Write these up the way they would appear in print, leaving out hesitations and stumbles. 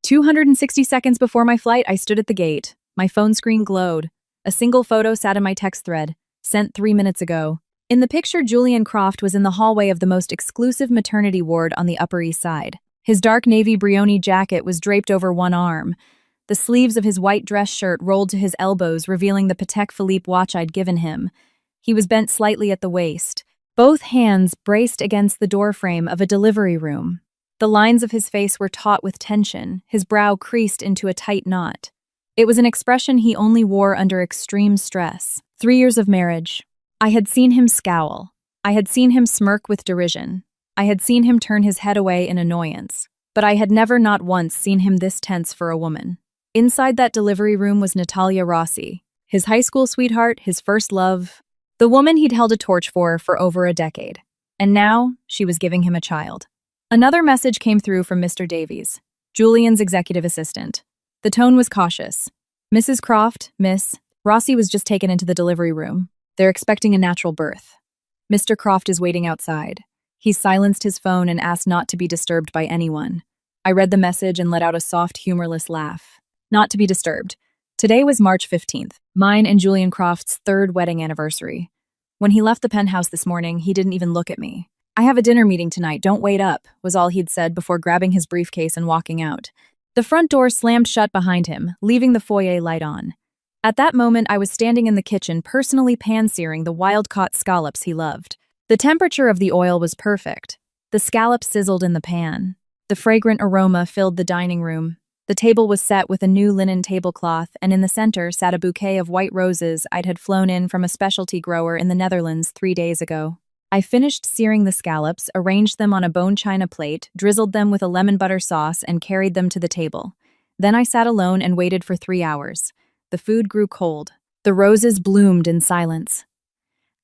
260 seconds before my flight, I stood at the gate. My phone screen glowed. A single photo sat in my text thread, sent 3 minutes ago. In the picture, Julian Croft was in the hallway of the most exclusive maternity ward on the Upper East Side. His dark navy Brioni jacket was draped over one arm. The sleeves of his white dress shirt rolled to his elbows, revealing the Patek Philippe watch I'd given him. He was bent slightly at the waist, both hands braced against the doorframe of a delivery room. The lines of his face were taut with tension, his brow creased into a tight knot. It was an expression he only wore under extreme stress. 3 years of marriage. I had seen him scowl. I had seen him smirk with derision. I had seen him turn his head away in annoyance. But I had never, not once, seen him this tense for a woman. Inside that delivery room was Natalia Rossi, his high school sweetheart, his first love, the woman he'd held a torch for over a decade. And now, she was giving him a child. Another message came through from Mr. Davies, Julian's executive assistant. The tone was cautious. Mrs. Croft, Miss, Rossi was just taken into the delivery room. They're expecting a natural birth. Mr. Croft is waiting outside. He silenced his phone and asked not to be disturbed by anyone. I read the message and let out a soft, humorless laugh. Not to be disturbed. Today was March 15th, mine and Julian Croft's 3rd wedding anniversary. When he left the penthouse this morning, he didn't even look at me. "I have a dinner meeting tonight, don't wait up," was all he'd said before grabbing his briefcase and walking out. The front door slammed shut behind him, leaving the foyer light on. At that moment, I was standing in the kitchen, personally pan-searing the wild-caught scallops he loved. The temperature of the oil was perfect. The scallops sizzled in the pan. The fragrant aroma filled the dining room. The table was set with a new linen tablecloth, and in the center sat a bouquet of white roses I'd had flown in from a specialty grower in the Netherlands 3 days ago. I finished searing the scallops, arranged them on a bone china plate, drizzled them with a lemon butter sauce, and carried them to the table. Then I sat alone and waited for 3 hours. The food grew cold. The roses bloomed in silence.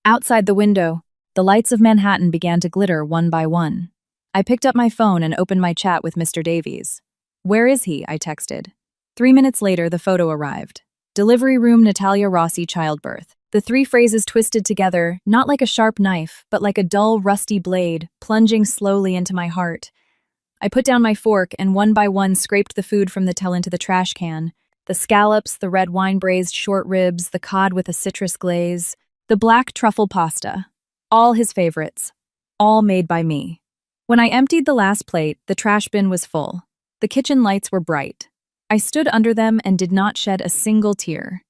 Outside the window, the lights of Manhattan began to glitter one by one. I picked up my phone and opened my chat with Mr. Davies. "Where is he?" I texted. 3 minutes later, the photo arrived. Delivery room Natalia Rossi childbirth. The 3 phrases twisted together, not like a sharp knife, but like a dull, rusty blade, plunging slowly into my heart. I put down my fork and one by one scraped the food from the towel into the trash can. The scallops, the red wine-braised short ribs, the cod with a citrus glaze, the black truffle pasta. All his favorites. All made by me. When I emptied the last plate, the trash bin was full. The kitchen lights were bright. I stood under them and did not shed a single tear.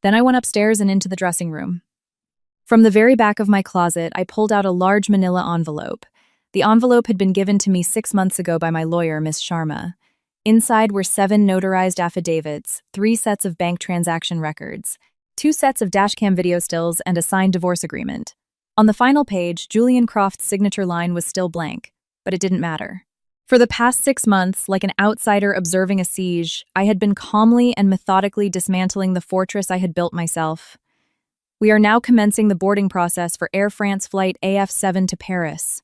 Then I went upstairs and into the dressing room. From the very back of my closet, I pulled out a large manila envelope. The envelope had been given to me 6 months ago by my lawyer, Miss Sharma. Inside were 7 notarized affidavits, 3 sets of bank transaction records, 2 sets of dashcam video stills, and a signed divorce agreement. On the final page, Julian Croft's signature line was still blank, but it didn't matter. For the past 6 months, like an outsider observing a siege, I had been calmly and methodically dismantling the fortress I had built myself. We are now commencing the boarding process for Air France Flight AF7 to Paris.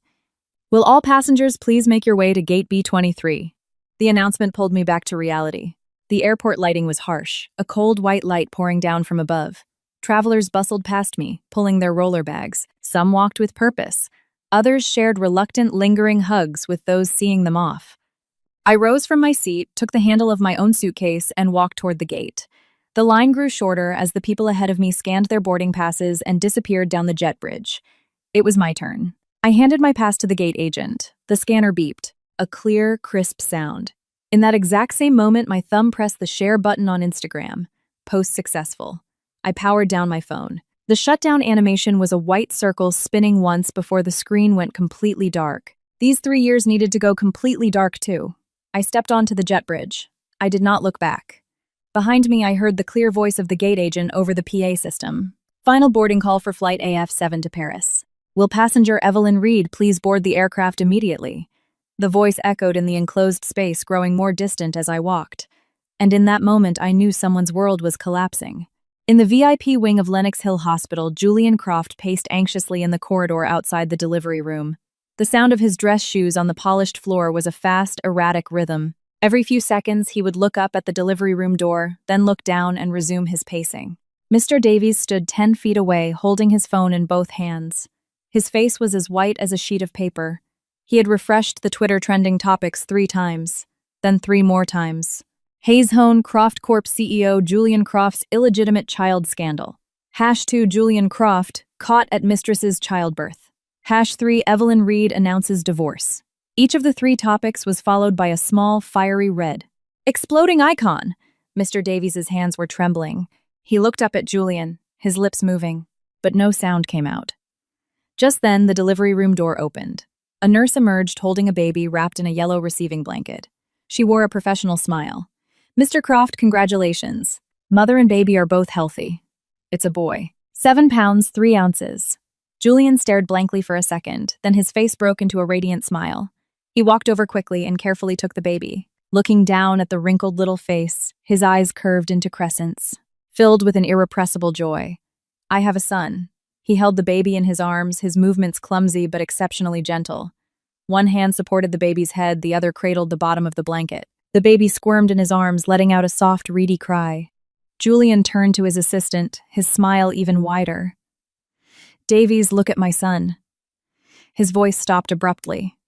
Will all passengers please make your way to Gate B23? The announcement pulled me back to reality. The airport lighting was harsh, a cold white light pouring down from above. Travelers bustled past me, pulling their roller bags. Some walked with purpose. Others shared reluctant, lingering hugs with those seeing them off. I rose from my seat, took the handle of my own suitcase, and walked toward the gate. The line grew shorter as the people ahead of me scanned their boarding passes and disappeared down the jet bridge. It was my turn. I handed my pass to the gate agent. The scanner beeped, a clear, crisp sound. In that exact same moment, my thumb pressed the share button on Instagram. Post successful. I powered down my phone. The shutdown animation was a white circle spinning once before the screen went completely dark. These 3 years needed to go completely dark too. I stepped onto the jet bridge. I did not look back. Behind me, I heard the clear voice of the gate agent over the PA system. Final boarding call for Flight AF7 to Paris. Will passenger Evelyn Reed please board the aircraft immediately? The voice echoed in the enclosed space, growing more distant as I walked. And in that moment, I knew someone's world was collapsing. In the VIP wing of Lenox Hill Hospital, Julian Croft paced anxiously in the corridor outside the delivery room. The sound of his dress shoes on the polished floor was a fast, erratic rhythm. Every few seconds, he would look up at the delivery room door, then look down and resume his pacing. Mr. Davies stood 10 feet away, holding his phone in both hands. His face was as white as a sheet of paper. He had refreshed the Twitter trending topics 3 times. then 3 more times. Hayes-Hone Croft Corp CEO Julian Croft's illegitimate child scandal. #2 Julian Croft caught at Mistress's childbirth. #3 Evelyn Reed announces divorce. Each of the 3 topics was followed by a small, fiery red exploding icon. Mr. Davies's hands were trembling. He looked up at Julian, his lips moving, but no sound came out. Just then, the delivery room door opened. A nurse emerged holding a baby wrapped in a yellow receiving blanket. She wore a professional smile. "Mr. Croft, congratulations. Mother and baby are both healthy. It's a boy. 7 pounds, 3 ounces. Julian stared blankly for a second, then his face broke into a radiant smile. He walked over quickly and carefully took the baby. Looking down at the wrinkled little face, his eyes curved into crescents, filled with an irrepressible joy. "I have a son." He held the baby in his arms, his movements clumsy but exceptionally gentle. One hand supported the baby's head, the other cradled the bottom of the blanket. The baby squirmed in his arms, letting out a soft, reedy cry. Julian turned to his assistant, his smile even wider. "Davies, look at my son." His voice stopped abruptly.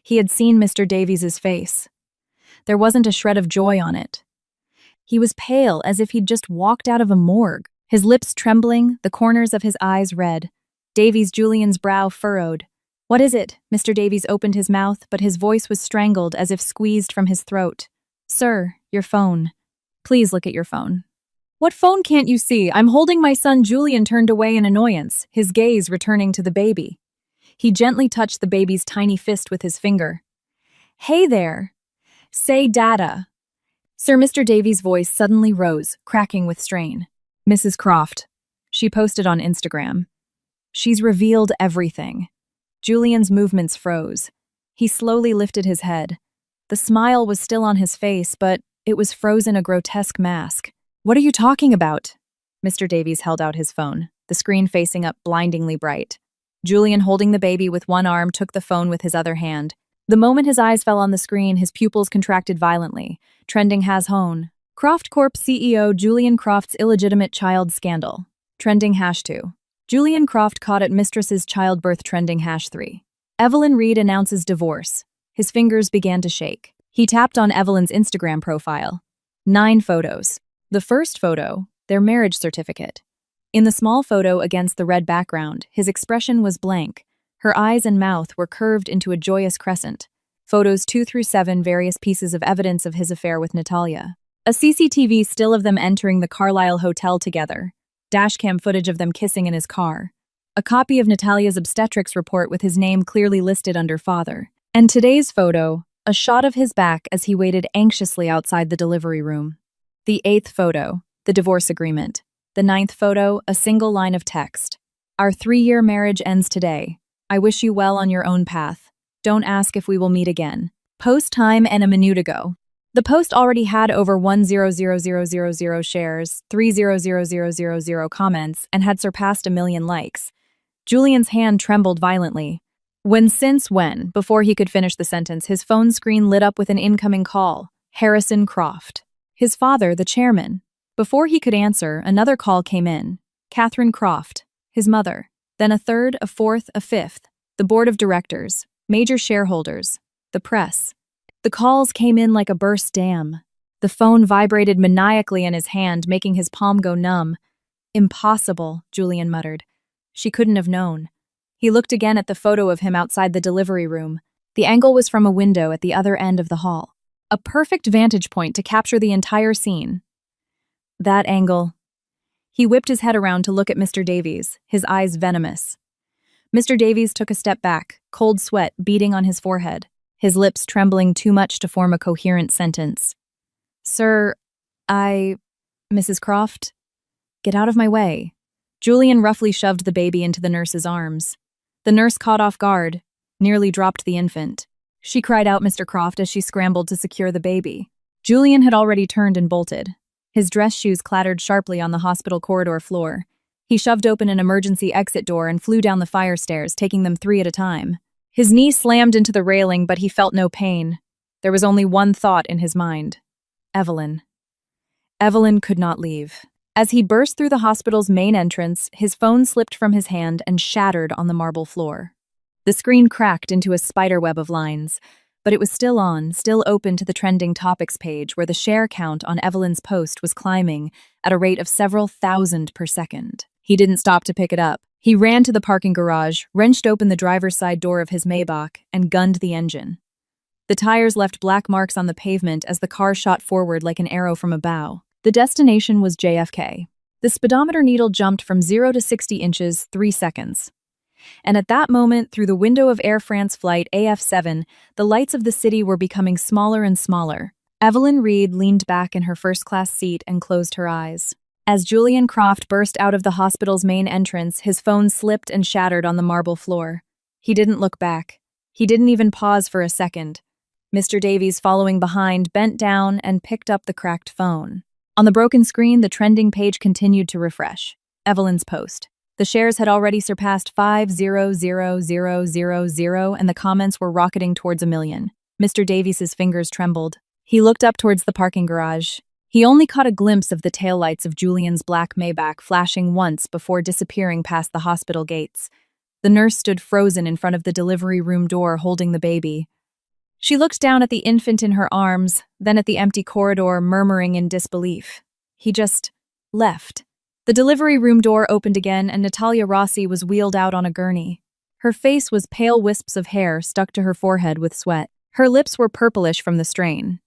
He had seen Mr. Davies's face. There wasn't a shred of joy on it. He was pale, as if he'd just walked out of a morgue, his lips trembling, the corners of his eyes red. Julian's brow furrowed. "What is it?" Mr. Davies opened his mouth, but his voice was strangled, as if squeezed from his throat. "Sir, your phone. Please look at your phone." "What phone can't you see? I'm holding my son." Julian turned away in annoyance, his gaze returning to the baby. He gently touched the baby's tiny fist with his finger. "Hey there. Say data." Sir Mr. Davies' voice suddenly rose, cracking with strain. "Mrs. Croft." She posted on Instagram. "She's revealed everything." Julian's movements froze. He slowly lifted his head. The smile was still on his face, but it was frozen a grotesque mask. "What are you talking about?" Mr. Davies held out his phone, the screen facing up blindingly bright. Julian, holding the baby with one arm, took the phone with his other hand. The moment his eyes fell on the screen, his pupils contracted violently. Trending #2. Croft Corp CEO Julian Croft's illegitimate child scandal. Trending #2. Julian Croft caught at Mistress's childbirth. Trending #3. Evelyn Reed announces divorce. His fingers began to shake. He tapped on Evelyn's Instagram profile. 9 photos. The first photo, their marriage certificate. In the small photo against the red background, his expression was blank. Her eyes and mouth were curved into a joyous crescent. Photos 2 through 7, various pieces of evidence of his affair with Natalia. A CCTV still of them entering the Carlisle Hotel together. Dashcam footage of them kissing in his car. A copy of Natalia's obstetrics report with his name clearly listed under father. And today's photo, a shot of his back as he waited anxiously outside the delivery room. The 8th photo, the divorce agreement. The 9th photo, a single line of text. "Our 3-year marriage ends today. I wish you well on your own path. Don't ask if we will meet again." Post time and a minute ago. The post already had over 1,000,000 shares, 3,000,000 comments, and had surpassed 1 million likes. Julian's hand trembled violently. Before he could finish the sentence, his phone screen lit up with an incoming call. Harrison Croft. His father, the chairman. Before he could answer, another call came in. Catherine Croft, his mother. Then a third, a fourth, a fifth. The board of directors, major shareholders, the press. The calls came in like a burst dam. The phone vibrated maniacally in his hand, making his palm go numb. "Impossible," Julian muttered. She couldn't have known. He looked again at the photo of him outside the delivery room. The angle was from a window at the other end of the hall. A perfect vantage point to capture the entire scene. That angle. He whipped his head around to look at Mr. Davies, his eyes venomous. Mr. Davies took a step back, cold sweat beading on his forehead, his lips trembling too much to form a coherent sentence. "Sir, Mrs. Croft? Get out of my way." Julian roughly shoved the baby into the nurse's arms. The nurse, caught off guard, nearly dropped the infant. She cried out Mr. Croft as she scrambled to secure the baby. Julian had already turned and bolted. His dress shoes clattered sharply on the hospital corridor floor. He shoved open an emergency exit door and flew down the fire stairs, taking them 3 at a time. His knee slammed into the railing, but he felt no pain. There was only one thought in his mind. Evelyn. Evelyn could not leave. As he burst through the hospital's main entrance, his phone slipped from his hand and shattered on the marble floor. The screen cracked into a spiderweb of lines, But it was still on, still open to the trending topics page where the share count on Evelyn's post was climbing at a rate of several thousand per second. He didn't stop to pick it up. He ran to the parking garage, wrenched open the driver's side door of his Maybach, and gunned the engine. The tires left black marks on the pavement as the car shot forward like an arrow from a bow. The destination was JFK. The speedometer needle jumped from 0 to 60 inches, 3 seconds. And at that moment, through the window of Air France flight AF7, the lights of the city were becoming smaller and smaller. Evelyn Reed leaned back in her first-class seat and closed her eyes. As Julian Croft burst out of the hospital's main entrance, his phone slipped and shattered on the marble floor. He didn't look back. He didn't even pause for a second. Mr. Davies, following behind, bent down and picked up the cracked phone. On the broken screen, the trending page continued to refresh. Evelyn's post. The shares had already surpassed 500,000, and the comments were rocketing towards 1 million. Mr. Davies's fingers trembled. He looked up towards the parking garage. He only caught a glimpse of the taillights of Julian's black Maybach flashing once before disappearing past the hospital gates. The nurse stood frozen in front of the delivery room door holding the baby. She looked down at the infant in her arms, then at the empty corridor, murmuring in disbelief. He just left. The delivery room door opened again, and Natalia Rossi was wheeled out on a gurney. Her face was pale wisps of hair stuck to her forehead with sweat. Her lips were purplish from the strain.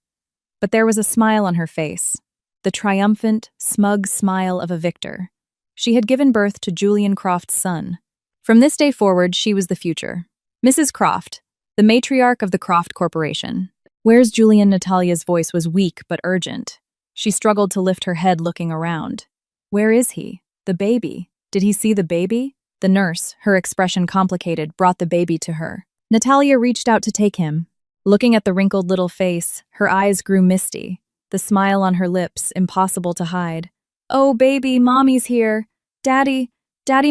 But there was a smile on her face, the triumphant, smug smile of a victor. She had given birth to Julian Croft's son. From this day forward, she was the future. Mrs. Croft, the matriarch of the Croft Corporation. "Where's Julian?" Natalia's voice was weak but urgent. She struggled to lift her head, looking around. Where is he? The baby? Did he see the baby? The nurse, her expression complicated, brought the baby to her. Natalia reached out to take him. Looking at the wrinkled little face, her eyes grew misty, the smile on her lips impossible to hide. "Oh, baby, Mommy's here. Daddy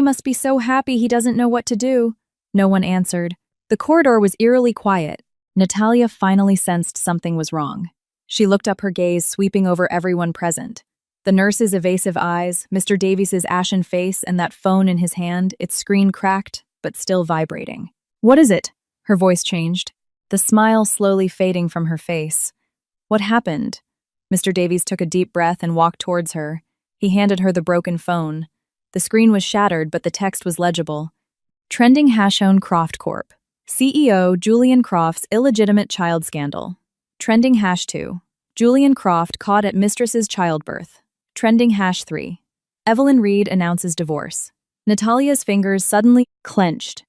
must be so happy he doesn't know what to do." No one answered. The corridor was eerily quiet. Natalia finally sensed something was wrong. She looked up, her gaze sweeping over everyone present. The nurse's evasive eyes, Mr. Davies's ashen face, and that phone in his hand, its screen cracked, but still vibrating. "What is it?" Her voice changed, the smile slowly fading from her face. "What happened?" Mr. Davies took a deep breath and walked towards her. He handed her the broken phone. The screen was shattered, but the text was legible. Trending #own Croft Corp. CEO Julian Croft's illegitimate child scandal. Trending #2. Julian Croft caught at Mistress's childbirth. Trending #3. Evelyn Reed announces divorce. Natalia's fingers suddenly clenched.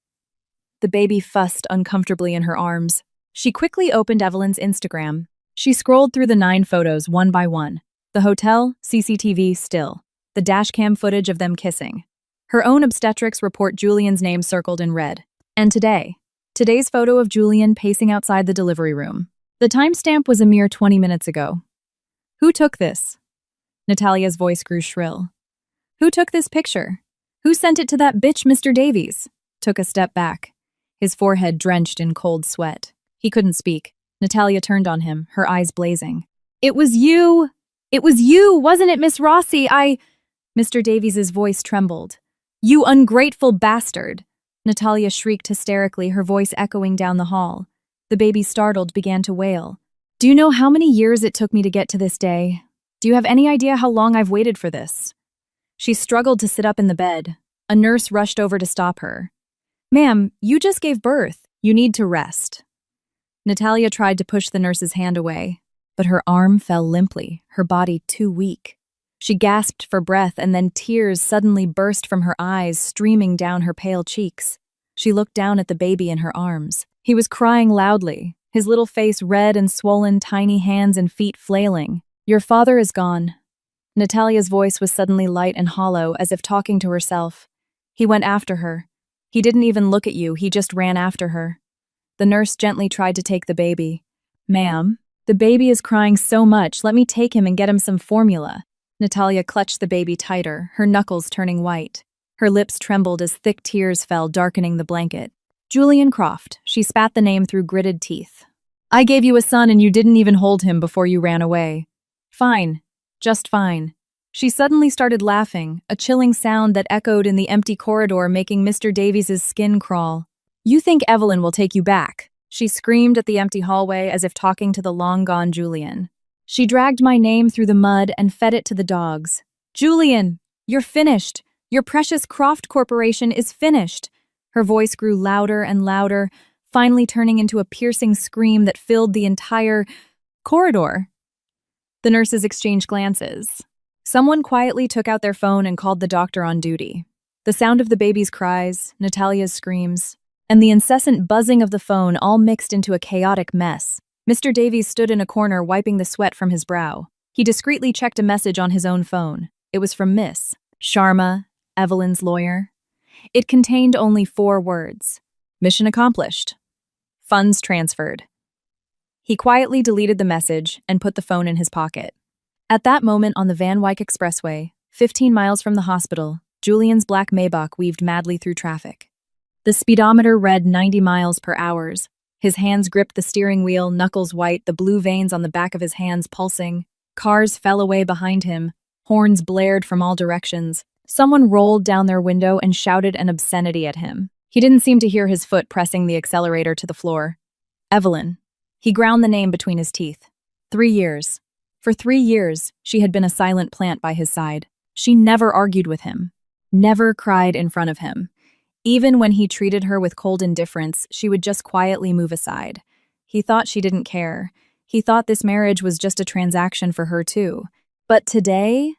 The baby fussed uncomfortably in her arms. She quickly opened Evelyn's Instagram. She scrolled through the 9 photos one by one. The hotel, CCTV still. The dashcam footage of them kissing. Her own obstetrics report Julian's name circled in red. And today's photo of Julian pacing outside the delivery room. The timestamp was a mere 20 minutes ago. Who took this? Natalia's voice grew shrill. Who took this picture? Who sent it to that bitch Mr. Davies? Took a step back, his forehead drenched in cold sweat. He couldn't speak. Natalia turned on him, her eyes blazing. "It was you! It was you, wasn't it, Miss Rossi? Mr. Davies's voice trembled. "You ungrateful bastard!" Natalia shrieked hysterically, her voice echoing down the hall. The baby, startled, began to wail. "Do you know how many years it took me to get to this day? Do you have any idea how long I've waited for this?" She struggled to sit up in the bed. A nurse rushed over to stop her. "Ma'am, you just gave birth. You need to rest." Natalia tried to push the nurse's hand away, but her arm fell limply, her body too weak. She gasped for breath, and then tears suddenly burst from her eyes, streaming down her pale cheeks. She looked down at the baby in her arms. He was crying loudly, his little face red and swollen, tiny hands and feet flailing. "Your father is gone." Natalia's voice was suddenly light and hollow, as if talking to herself. "He went after her. He didn't even look at you, he just ran after her." The nurse gently tried to take the baby. "Ma'am, the baby is crying so much, let me take him and get him some formula." Natalia clutched the baby tighter, her knuckles turning white. Her lips trembled as thick tears fell, darkening the blanket. "Julian Croft," she spat the name through gritted teeth. "I gave you a son and you didn't even hold him before you ran away." "Fine. Just fine." She suddenly started laughing, a chilling sound that echoed in the empty corridor, making Mr. Davies's skin crawl. "You think Evelyn will take you back? She screamed at the empty hallway as if talking to the long-gone Julian. She dragged my name through the mud and fed it to the dogs. "Julian, you're finished. Your precious Croft Corporation is finished." Her voice grew louder and louder, finally turning into a piercing scream that filled the entire corridor. The nurses exchanged glances. Someone quietly took out their phone and called the doctor on duty. The sound of the baby's cries, Natalia's screams, and the incessant buzzing of the phone all mixed into a chaotic mess. Mr. Davies stood in a corner wiping the sweat from his brow. He discreetly checked a message on his own phone. It was from Miss Sharma, Evelyn's lawyer. It contained only 4 words. Mission accomplished. Funds transferred. He quietly deleted the message and put the phone in his pocket. At that moment on the Van Wyck Expressway, 15 miles from the hospital, Julian's black Maybach weaved madly through traffic. The speedometer read 90 miles per hour. His hands gripped the steering wheel, knuckles white, the blue veins on the back of his hands pulsing. Cars fell away behind him. Horns blared from all directions. Someone rolled down their window and shouted an obscenity at him. He didn't seem to hear his foot pressing the accelerator to the floor. Evelyn. He ground the name between his teeth. 3 years. For 3 years, she had been a silent plant by his side. She never argued with him. Never cried in front of him. Even when he treated her with cold indifference, she would just quietly move aside. He thought she didn't care. He thought this marriage was just a transaction for her too. But today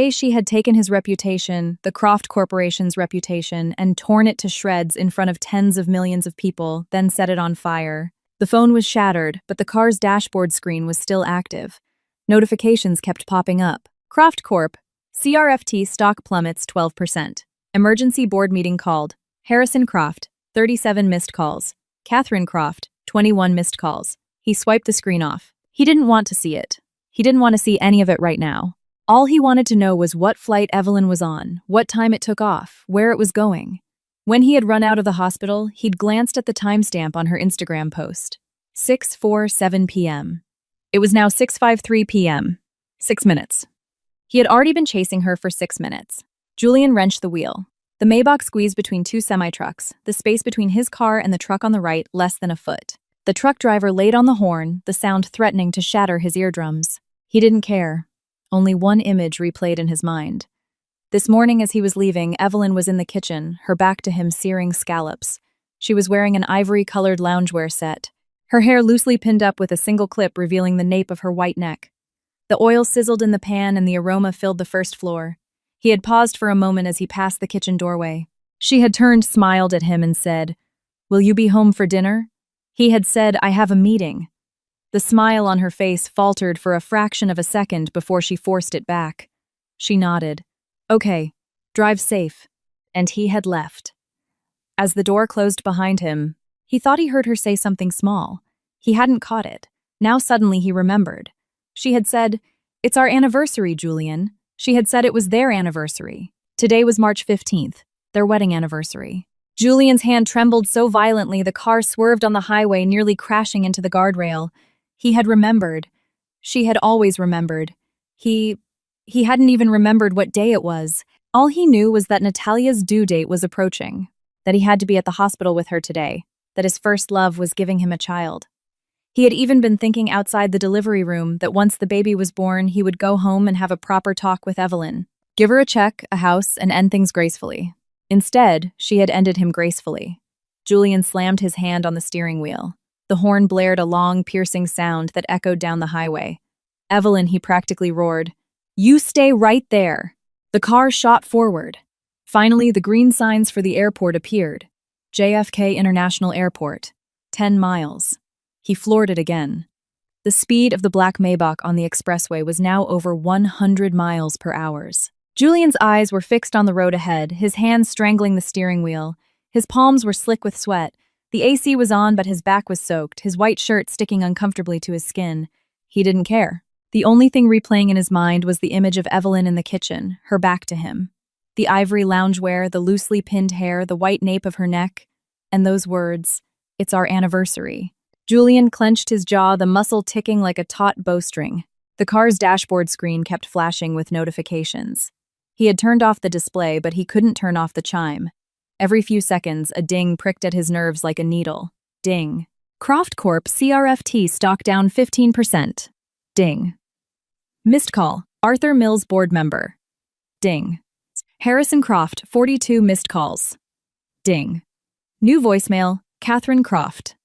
she had taken his reputation, the Croft Corporation's reputation, and torn it to shreds in front of tens of millions of people, then set it on fire. The phone was shattered, but the car's dashboard screen was still active. Notifications kept popping up. Croft Corp. CRFT stock plummets 12%. Emergency board meeting called. Harrison Croft, 37 missed calls. Catherine Croft, 21 missed calls. He swiped the screen off. He didn't want to see it. He didn't want to see any of it right now. All he wanted to know was what flight Evelyn was on, what time it took off, where it was going. When he had run out of the hospital, he'd glanced at the timestamp on her Instagram post. 6:47 p.m. It was now 6:53 p.m. 6 minutes. He had already been chasing her for 6 minutes. Julian wrenched the wheel. The Maybach squeezed between 2 semi-trucks, the space between his car and the truck on the right less than a foot. The truck driver laid on the horn, the sound threatening to shatter his eardrums. He didn't care. Only one image replayed in his mind. This morning as he was leaving, Evelyn was in the kitchen, her back to him searing scallops. She was wearing an ivory-colored loungewear set, her hair loosely pinned up with a single clip revealing the nape of her white neck. The oil sizzled in the pan and the aroma filled the first floor. He had paused for a moment as he passed the kitchen doorway. She had turned, smiled at him and said, "Will you be home for dinner?" He had said, "I have a meeting." The smile on her face faltered for a fraction of a second before she forced it back. She nodded. "Okay, drive safe." And he had left. As the door closed behind him, he thought he heard her say something small. He hadn't caught it. Now suddenly he remembered. She had said, "It's our anniversary, Julian." She had said it was their anniversary. Today was March 15th, their wedding anniversary. Julian's hand trembled so violently the car swerved on the highway, nearly crashing into the guardrail. He had remembered. She had always remembered. He hadn't even remembered what day it was. All he knew was that Natalia's due date was approaching, that he had to be at the hospital with her today, that his first love was giving him a child. He had even been thinking outside the delivery room that once the baby was born, he would go home and have a proper talk with Evelyn. Give her a check, a house, and end things gracefully. Instead, she had ended him gracefully. Julian slammed his hand on the steering wheel. The horn blared a long, piercing sound that echoed down the highway. "Evelyn," he practically roared. "You stay right there." The car shot forward. Finally, the green signs for the airport appeared. JFK International Airport. 10 miles. He floored it again. The speed of the black Maybach on the expressway was now over 100 miles per hour. Julian's eyes were fixed on the road ahead, his hands strangling the steering wheel. His palms were slick with sweat. The AC was on, but his back was soaked, his white shirt sticking uncomfortably to his skin. He didn't care. The only thing replaying in his mind was the image of Evelyn in the kitchen, her back to him. The ivory loungewear, the loosely pinned hair, the white nape of her neck, and those words, "It's our anniversary." Julian clenched his jaw, the muscle ticking like a taut bowstring. The car's dashboard screen kept flashing with notifications. He had turned off the display, but he couldn't turn off the chime. Every few seconds, a ding pricked at his nerves like a needle. Ding. Croft Corp. CRFT stock down 15%. Ding. Missed call. Arthur Mills board member. Ding. Harrison Croft, 42 missed calls. Ding. New voicemail, Catherine Croft.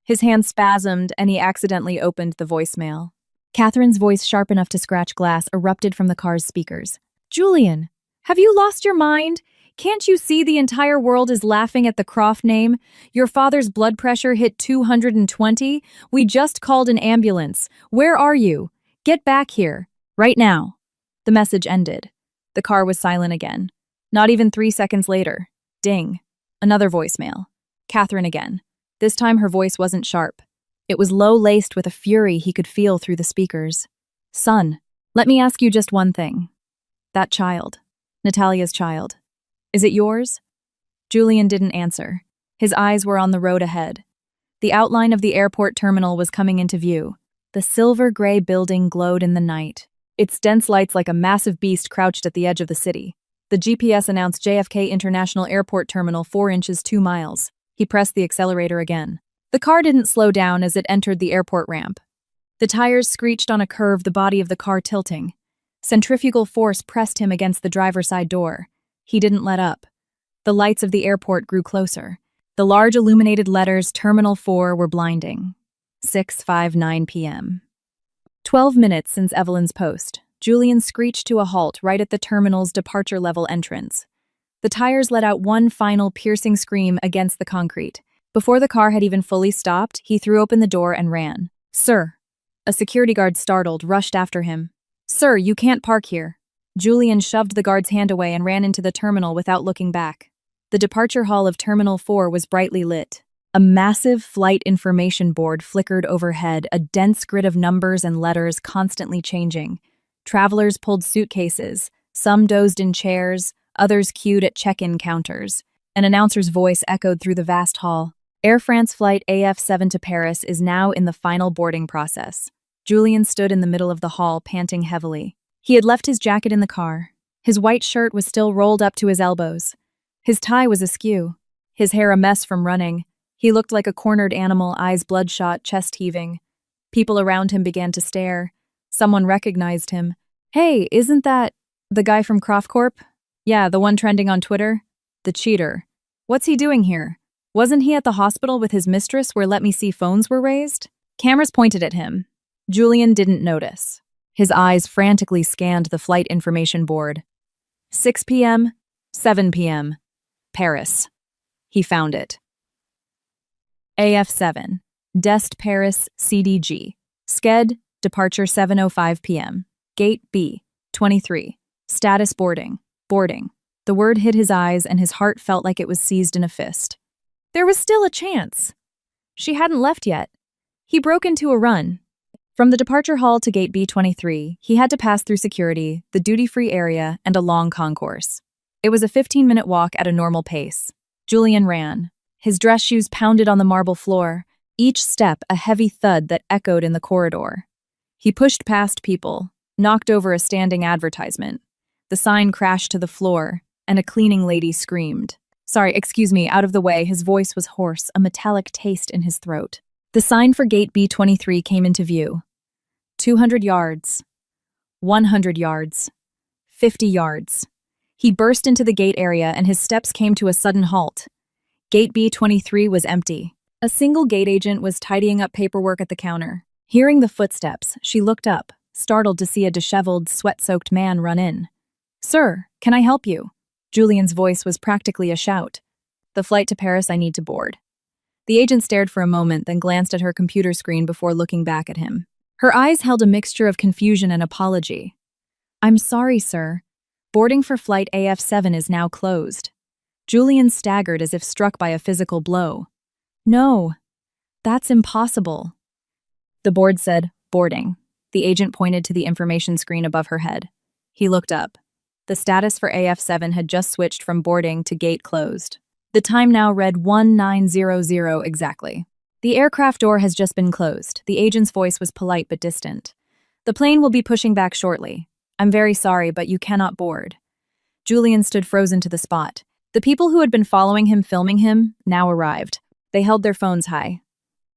His hand spasmed and he accidentally opened the voicemail. Catherine's voice, sharp enough to scratch glass, erupted from the car's speakers. Julian, have you lost your mind? Can't you see the entire world is laughing at the Croft name? Your father's blood pressure hit 220. We just called an ambulance. Where are you? Get back here. Right now. The message ended. The car was silent again. Not even 3 seconds later. Ding. Another voicemail. Catherine again. This time her voice wasn't sharp. It was low-laced with a fury he could feel through the speakers. Son, let me ask you just one thing. That child, Natalia's child, is it yours? Julian didn't answer. His eyes were on the road ahead. The outline of the airport terminal was coming into view. The silver-gray building glowed in the night. Its dense lights like a massive beast crouched at the edge of the city. The GPS announced JFK International Airport Terminal 4 inches 2 miles. He pressed the accelerator again. The car didn't slow down as it entered the airport ramp. The tires screeched on a curve, the body of the car tilting. Centrifugal force pressed him against the driver's side door. He didn't let up. The lights of the airport grew closer. The large illuminated letters Terminal 4 were blinding. 6:59 p.m. 12 minutes since Evelyn's post. Julian screeched to a halt right at the terminal's departure level entrance. The tires let out one final piercing scream against the concrete. Before the car had even fully stopped, he threw open the door and ran. Sir. A security guard, startled, rushed after him. Sir, you can't park here. Julian shoved the guard's hand away and ran into the terminal without looking back. The departure hall of Terminal 4 was brightly lit. A massive flight information board flickered overhead, a dense grid of numbers and letters constantly changing. Travelers pulled suitcases. Some dozed in chairs, others queued at check-in counters. An announcer's voice echoed through the vast hall. Air France flight AF7 to Paris is now in the final boarding process. Julian stood in the middle of the hall, panting heavily. He had left his jacket in the car. His white shirt was still rolled up to his elbows. His tie was askew. His hair a mess from running. He looked like a cornered animal, eyes bloodshot, chest heaving. People around him began to stare. Someone recognized him. Hey, isn't that the guy from Croft Corp? Yeah, the one trending on Twitter? The cheater. What's he doing here? Wasn't he at the hospital with his mistress where Let Me See phones were raised? Cameras pointed at him. Julian didn't notice. His eyes frantically scanned the flight information board. 6 p.m., 7 p.m. Paris. He found it. AF7. Dest Paris CDG. Sked. Departure 7:05 p.m. Gate B. 23. Status boarding. Boarding. The word hit his eyes and his heart felt like it was seized in a fist. There was still a chance. She hadn't left yet. He broke into a run. From the departure hall to Gate B23, he had to pass through security, the duty-free area, and a long concourse. It was a 15-minute walk at a normal pace. Julian ran. His dress shoes pounded on the marble floor, each step a heavy thud that echoed in the corridor. He pushed past people, knocked over a standing advertisement. The sign crashed to the floor, and a cleaning lady screamed. Sorry, excuse me, out of the way. His voice was hoarse, a metallic taste in his throat. The sign for Gate B23 came into view. 200 yards. 100 yards. 50 yards. He burst into the gate area and his steps came to a sudden halt. Gate B23 was empty. A single gate agent was tidying up paperwork at the counter. Hearing the footsteps, she looked up, startled to see a disheveled, sweat-soaked man run in. Sir, can I help you? Julian's voice was practically a shout. The flight to Paris I need to board. The agent stared for a moment, then glanced at her computer screen before looking back at him. Her eyes held a mixture of confusion and apology. I'm sorry, sir. Boarding for flight AF7 is now closed. Julian staggered as if struck by a physical blow. No, that's impossible. The board said, boarding. The agent pointed to the information screen above her head. He looked up. The status for AF7 had just switched from boarding to gate closed. The time now read 1900 exactly. The aircraft door has just been closed. The agent's voice was polite but distant. The plane will be pushing back shortly. I'm very sorry, but you cannot board. Julian stood frozen to the spot. The people who had been following him, filming him, now arrived. They held their phones high.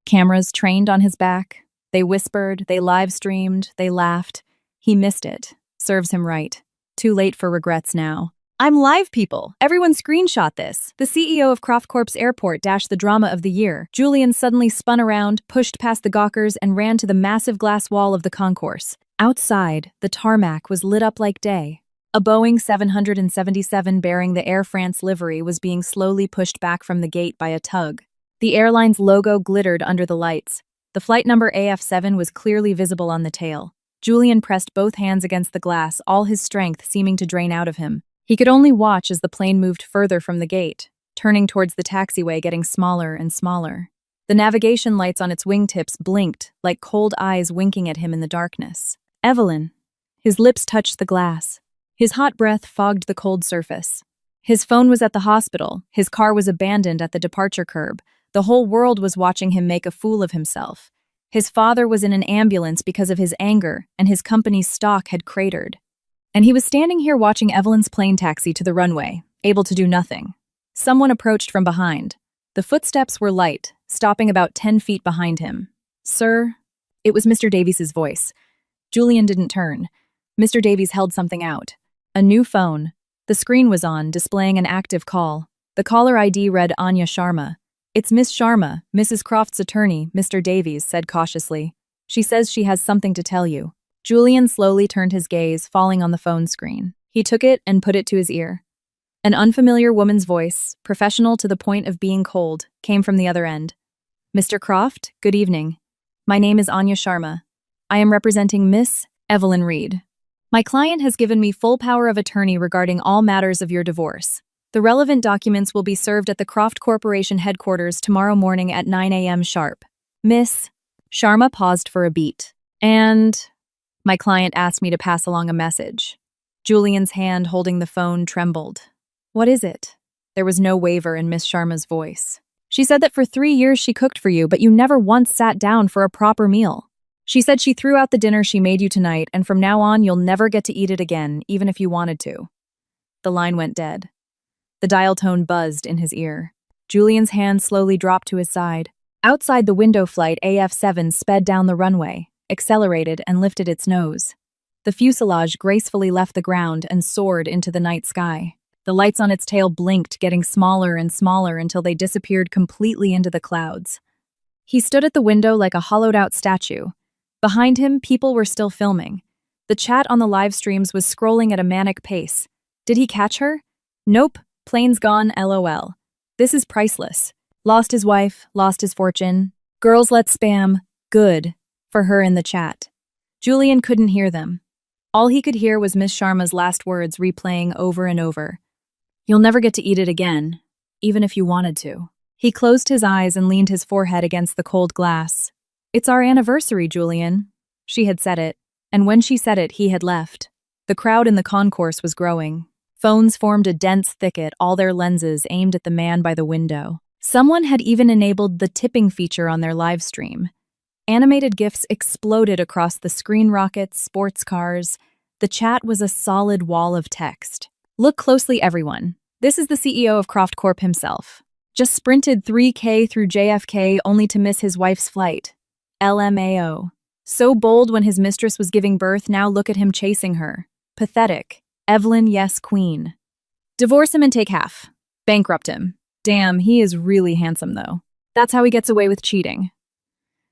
Cameras trained on his back. They whispered, they live-streamed, they laughed. He missed it. Serves him right. Too late for regrets now. I'm live, people. Everyone screenshot this. The CEO of Croft Corp's airport dashed the drama of the year. Julian suddenly spun around, pushed past the gawkers, and ran to the massive glass wall of the concourse. Outside, the tarmac was lit up like day. A Boeing 777 bearing the Air France livery was being slowly pushed back from the gate by a tug. The airline's logo glittered under the lights. The flight number AF7 was clearly visible on the tail. Julian pressed both hands against the glass, all his strength seeming to drain out of him. He could only watch as the plane moved further from the gate, turning towards the taxiway, getting smaller and smaller. The navigation lights on its wingtips blinked, like cold eyes winking at him in the darkness. Evelyn. His lips touched the glass. His hot breath fogged the cold surface. His phone was at the hospital. His car was abandoned at the departure curb. The whole world was watching him make a fool of himself. His father was in an ambulance because of his anger, and his company's stock had cratered. And he was standing here watching Evelyn's plane taxi to the runway, able to do nothing. Someone approached from behind. The footsteps were light, stopping about 10 feet behind him. "Sir?" It was Mr. Davies's voice. Julian didn't turn. Mr. Davies held something out. A new phone. The screen was on, displaying an active call. The caller ID read Anya Sharma. "It's Miss Sharma, Mrs. Croft's attorney," Mr. Davies said cautiously. "She says she has something to tell you." Julian slowly turned his gaze, falling on the phone screen. He took it and put it to his ear. An unfamiliar woman's voice, professional to the point of being cold, came from the other end. "Mr. Croft, good evening. My name is Anya Sharma. I am representing Miss Evelyn Reed. My client has given me full power of attorney regarding all matters of your divorce. The relevant documents will be served at the Croft Corporation headquarters tomorrow morning at 9 a.m. sharp. Miss..." Sharma paused for a beat. "And..." "My client asked me to pass along a message." Julian's hand holding the phone trembled. "What is it?" There was no waver in Miss Sharma's voice. "She said that for 3 years she cooked for you, but you never once sat down for a proper meal. She said she threw out the dinner she made you tonight, and from now on you'll never get to eat it again, even if you wanted to." The line went dead. The dial tone buzzed in his ear. Julian's hand slowly dropped to his side. Outside the window flight AF7 sped down the runway, accelerated, and lifted its nose. The fuselage gracefully left the ground and soared into the night sky. The lights on its tail blinked, getting smaller and smaller until they disappeared completely into the clouds. He stood at the window like a hollowed-out statue. Behind him, people were still filming. The chat on the live streams was scrolling at a manic pace. Did he catch her? Nope. Plane's gone, LOL. This is priceless. Lost his wife, lost his fortune. Girls let spam. Good. For her in the chat. Julian couldn't hear them. All he could hear was Miss Sharma's last words replaying over and over. "You'll never get to eat it again, even if you wanted to." He closed his eyes and leaned his forehead against the cold glass. "It's our anniversary, Julian." She had said it, and when she said it, he had left. The crowd in the concourse was growing. Phones formed a dense thicket, all their lenses aimed at the man by the window. Someone had even enabled the tipping feature on their live stream. Animated GIFs exploded across the screen rockets, sports cars. The chat was a solid wall of text. "Look closely, everyone. This is the CEO of Croft Corp himself. Just sprinted 3K through JFK only to miss his wife's flight. LMAO. So bold when his mistress was giving birth, now look at him chasing her. Pathetic. Evelyn, yes, queen. Divorce him and take half. Bankrupt him. Damn, he is really handsome, though. That's how he gets away with cheating."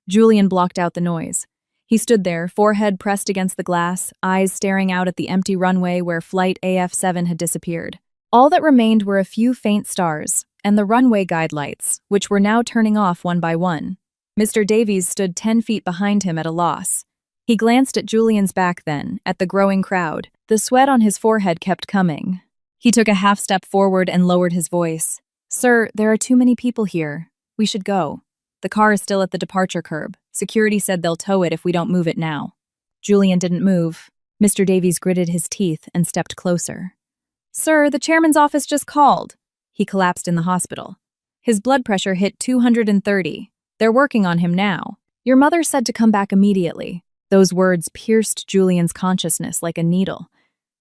Julian blocked out the noise. He stood there, forehead pressed against the glass, eyes staring out at the empty runway where flight AF7 had disappeared. All that remained were a few faint stars, and the runway guide lights, which were now turning off one by one. Mr. Davies stood 10 feet behind him at a loss. He glanced at Julian's back then, at the growing crowd. The sweat on his forehead kept coming. He took a half step forward and lowered his voice. "Sir, there are too many people here. We should go. The car is still at the departure curb. Security said they'll tow it if we don't move it now." Julian didn't move. Mr. Davies gritted his teeth and stepped closer. "Sir, the chairman's office just called." He collapsed in the hospital. His blood pressure hit 230. "They're working on him now. Your mother said to come back immediately." Those words pierced Julian's consciousness like a needle.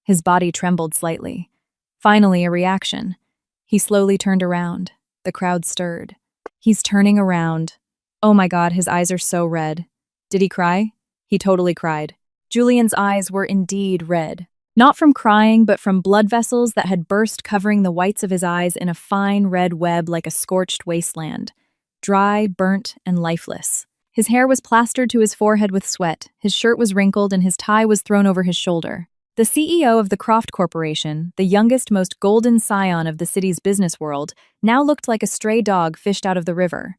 His body trembled slightly. Finally, a reaction. He slowly turned around. The crowd stirred. "He's turning around. Oh my God, his eyes are so red. Did he cry? He totally cried. Julian's eyes were indeed red. Not from crying, but from blood vessels that had burst, covering the whites of his eyes in a fine red web like a scorched wasteland. Dry, burnt, and lifeless. His hair was plastered to his forehead with sweat, his shirt was wrinkled, and his tie was thrown over his shoulder. The CEO of the Croft Corporation, the youngest, most golden scion of the city's business world, now looked like a stray dog fished out of the river.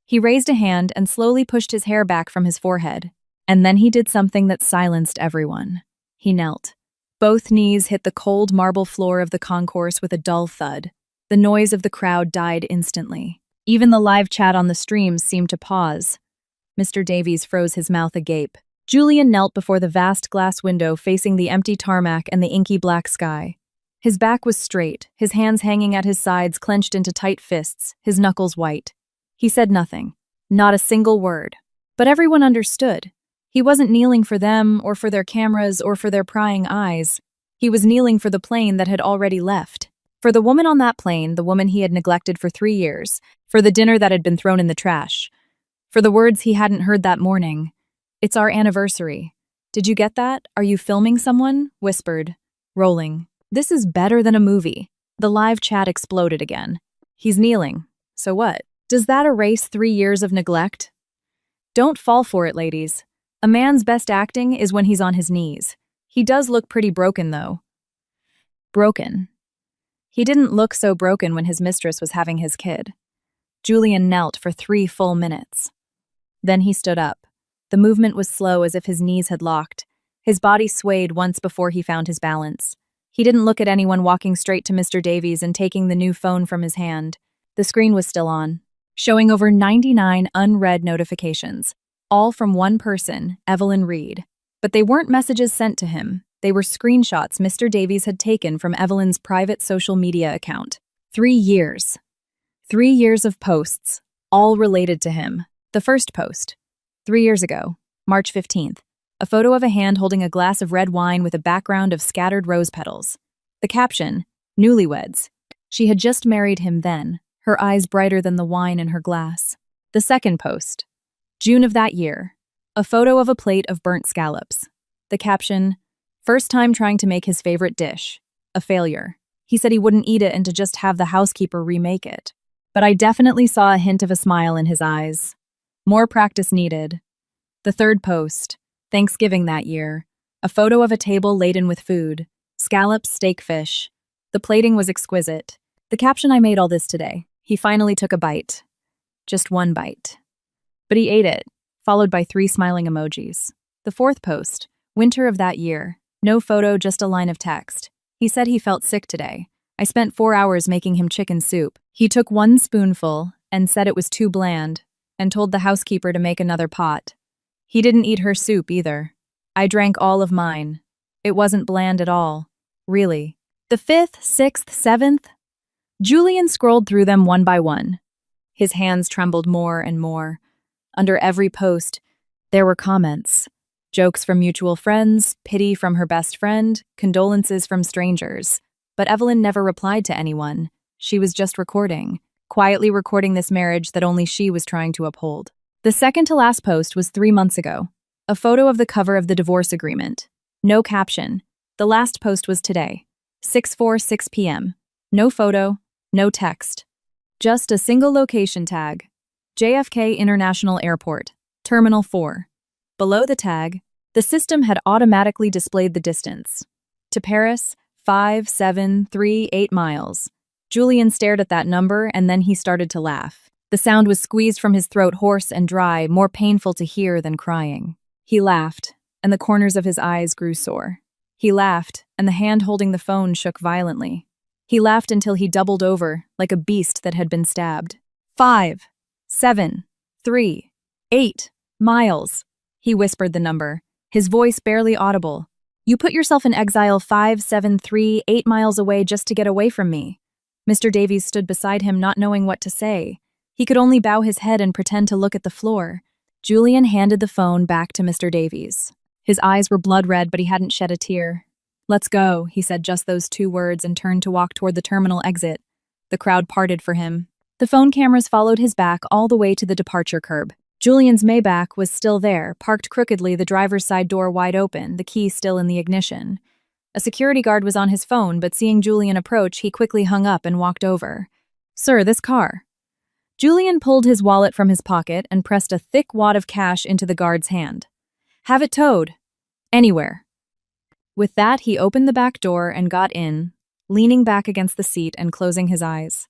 He raised a hand and slowly pushed his hair back from his forehead. And then he did something that silenced everyone. He knelt. Both knees hit the cold marble floor of the concourse with a dull thud. The noise of the crowd died instantly. Even the live chat on the streams seemed to pause. Mr. Davies froze his mouth agape. Julian knelt before the vast glass window facing the empty tarmac and the inky black sky. His back was straight, his hands hanging at his sides clenched into tight fists, his knuckles white. He said nothing. Not a single word. But everyone understood. He wasn't kneeling for them, or for their cameras, or for their prying eyes. He was kneeling for the plane that had already left. For the woman on that plane, the woman he had neglected for 3 years. For the dinner that had been thrown in the trash. For the words he hadn't heard that morning. "It's our anniversary. Did you get that? Are you filming someone?" whispered. Rolling. "This is better than a movie." The live chat exploded again. He's kneeling. So what? Does that erase 3 years of neglect? Don't fall for it, ladies. A man's best acting is when he's on his knees. He does look pretty broken, though. Broken. He didn't look so broken when his mistress was having his kid. Julian knelt for 3 full minutes. Then he stood up. The movement was slow, as if his knees had locked. His body swayed once before he found his balance. He didn't look at anyone, walking straight to Mr. Davies and taking the new phone from his hand. The screen was still on, showing over 99 unread notifications. All from one person, Evelyn Reed. But they weren't messages sent to him. They were screenshots Mr. Davies had taken from Evelyn's private social media account. 3 years. 3 years of posts, all related to him. The first post. 3 years ago, March 15th. A photo of a hand holding a glass of red wine with a background of scattered rose petals. The caption, "Newlyweds." She had just married him then, her eyes brighter than the wine in her glass. The second post. June of that year. A photo of a plate of burnt scallops. The caption, "First time trying to make his favorite dish. A failure. He said he wouldn't eat it and to just have the housekeeper remake it. But I definitely saw a hint of a smile in his eyes. More practice needed." The third post. Thanksgiving that year. A photo of a table laden with food. Scallops, steak, fish. The plating was exquisite. The caption, "I made all this today." He finally took a bite. Just one bite. But he ate it, followed by 3 smiling emojis. The fourth post, winter of that year. No photo, just a line of text. He said he felt sick today. I spent 4 hours making him chicken soup. He took 1 spoonful and said it was too bland, and told the housekeeper to make another pot. He didn't eat her soup either. I drank all of mine. It wasn't bland at all. Really. The 5th, 6th, 7th? Julian scrolled through them one by one. His hands trembled more and more. Under every post, there were comments. Jokes from mutual friends, pity from her best friend, condolences from strangers. But Evelyn never replied to anyone. She was just recording, quietly recording this marriage that only she was trying to uphold. The second to last post was 3 months ago. A photo of the cover of the divorce agreement. No caption. The last post was today. 6:46 p.m. No photo, no text. Just a single location tag. JFK International Airport, Terminal 4. Below the tag, the system had automatically displayed the distance. To Paris, 5,738 miles. Julian stared at that number, and then he started to laugh. The sound was squeezed from his throat, hoarse and dry, more painful to hear than crying. He laughed, and the corners of his eyes grew sore. He laughed, and the hand holding the phone shook violently. He laughed until he doubled over, like a beast that had been stabbed. 5, 7, 3, 8 miles. He whispered the number, his voice barely audible. You put yourself in exile 5, 7, 3, 8 miles away just to get away from me. Mr. Davies stood beside him, not knowing what to say. He could only bow his head and pretend to look at the floor. Julian handed the phone back to Mr. Davies. His eyes were blood red, but he hadn't shed a tear. Let's go, he said just those 2 words and turned to walk toward the terminal exit. The crowd parted for him. The phone cameras followed his back all the way to the departure curb. Julian's Maybach was still there, parked crookedly, the driver's side door wide open, the key still in the ignition. A security guard was on his phone, but seeing Julian approach, he quickly hung up and walked over. "Sir, this car." Julian pulled his wallet from his pocket and pressed a thick wad of cash into the guard's hand. "Have it towed. Anywhere." With that, he opened the back door and got in, leaning back against the seat and closing his eyes.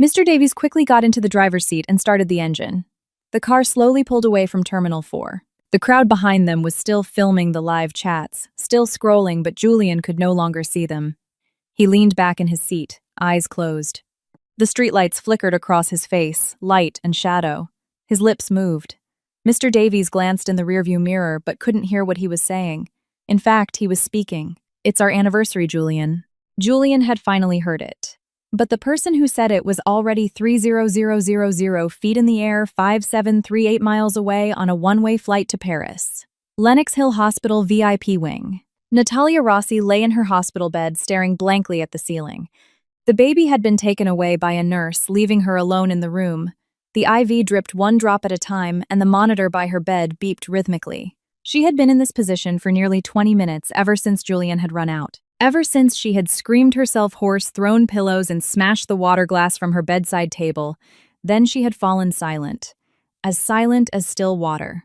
Mr. Davies quickly got into the driver's seat and started the engine. The car slowly pulled away from Terminal 4. The crowd behind them was still filming the live chats, still scrolling, but Julian could no longer see them. He leaned back in his seat, eyes closed. The streetlights flickered across his face, light and shadow. His lips moved. Mr. Davies glanced in the rearview mirror but couldn't hear what he was saying. In fact, he was speaking. "It's our anniversary, Julian." Julian had finally heard it. But the person who said it was already 30000 feet in the air, 5738 miles away on a one-way flight to Paris. Lenox Hill Hospital VIP wing. Natalia Rossi lay in her hospital bed, staring blankly at the ceiling. The baby had been taken away by a nurse, leaving her alone in the room. The IV dripped one drop at a time, and the monitor by her bed beeped rhythmically. She had been in this position for nearly 20 minutes, ever since Julian had run out. Ever since she had screamed herself hoarse, thrown pillows, and smashed the water glass from her bedside table. Then she had fallen silent as still water.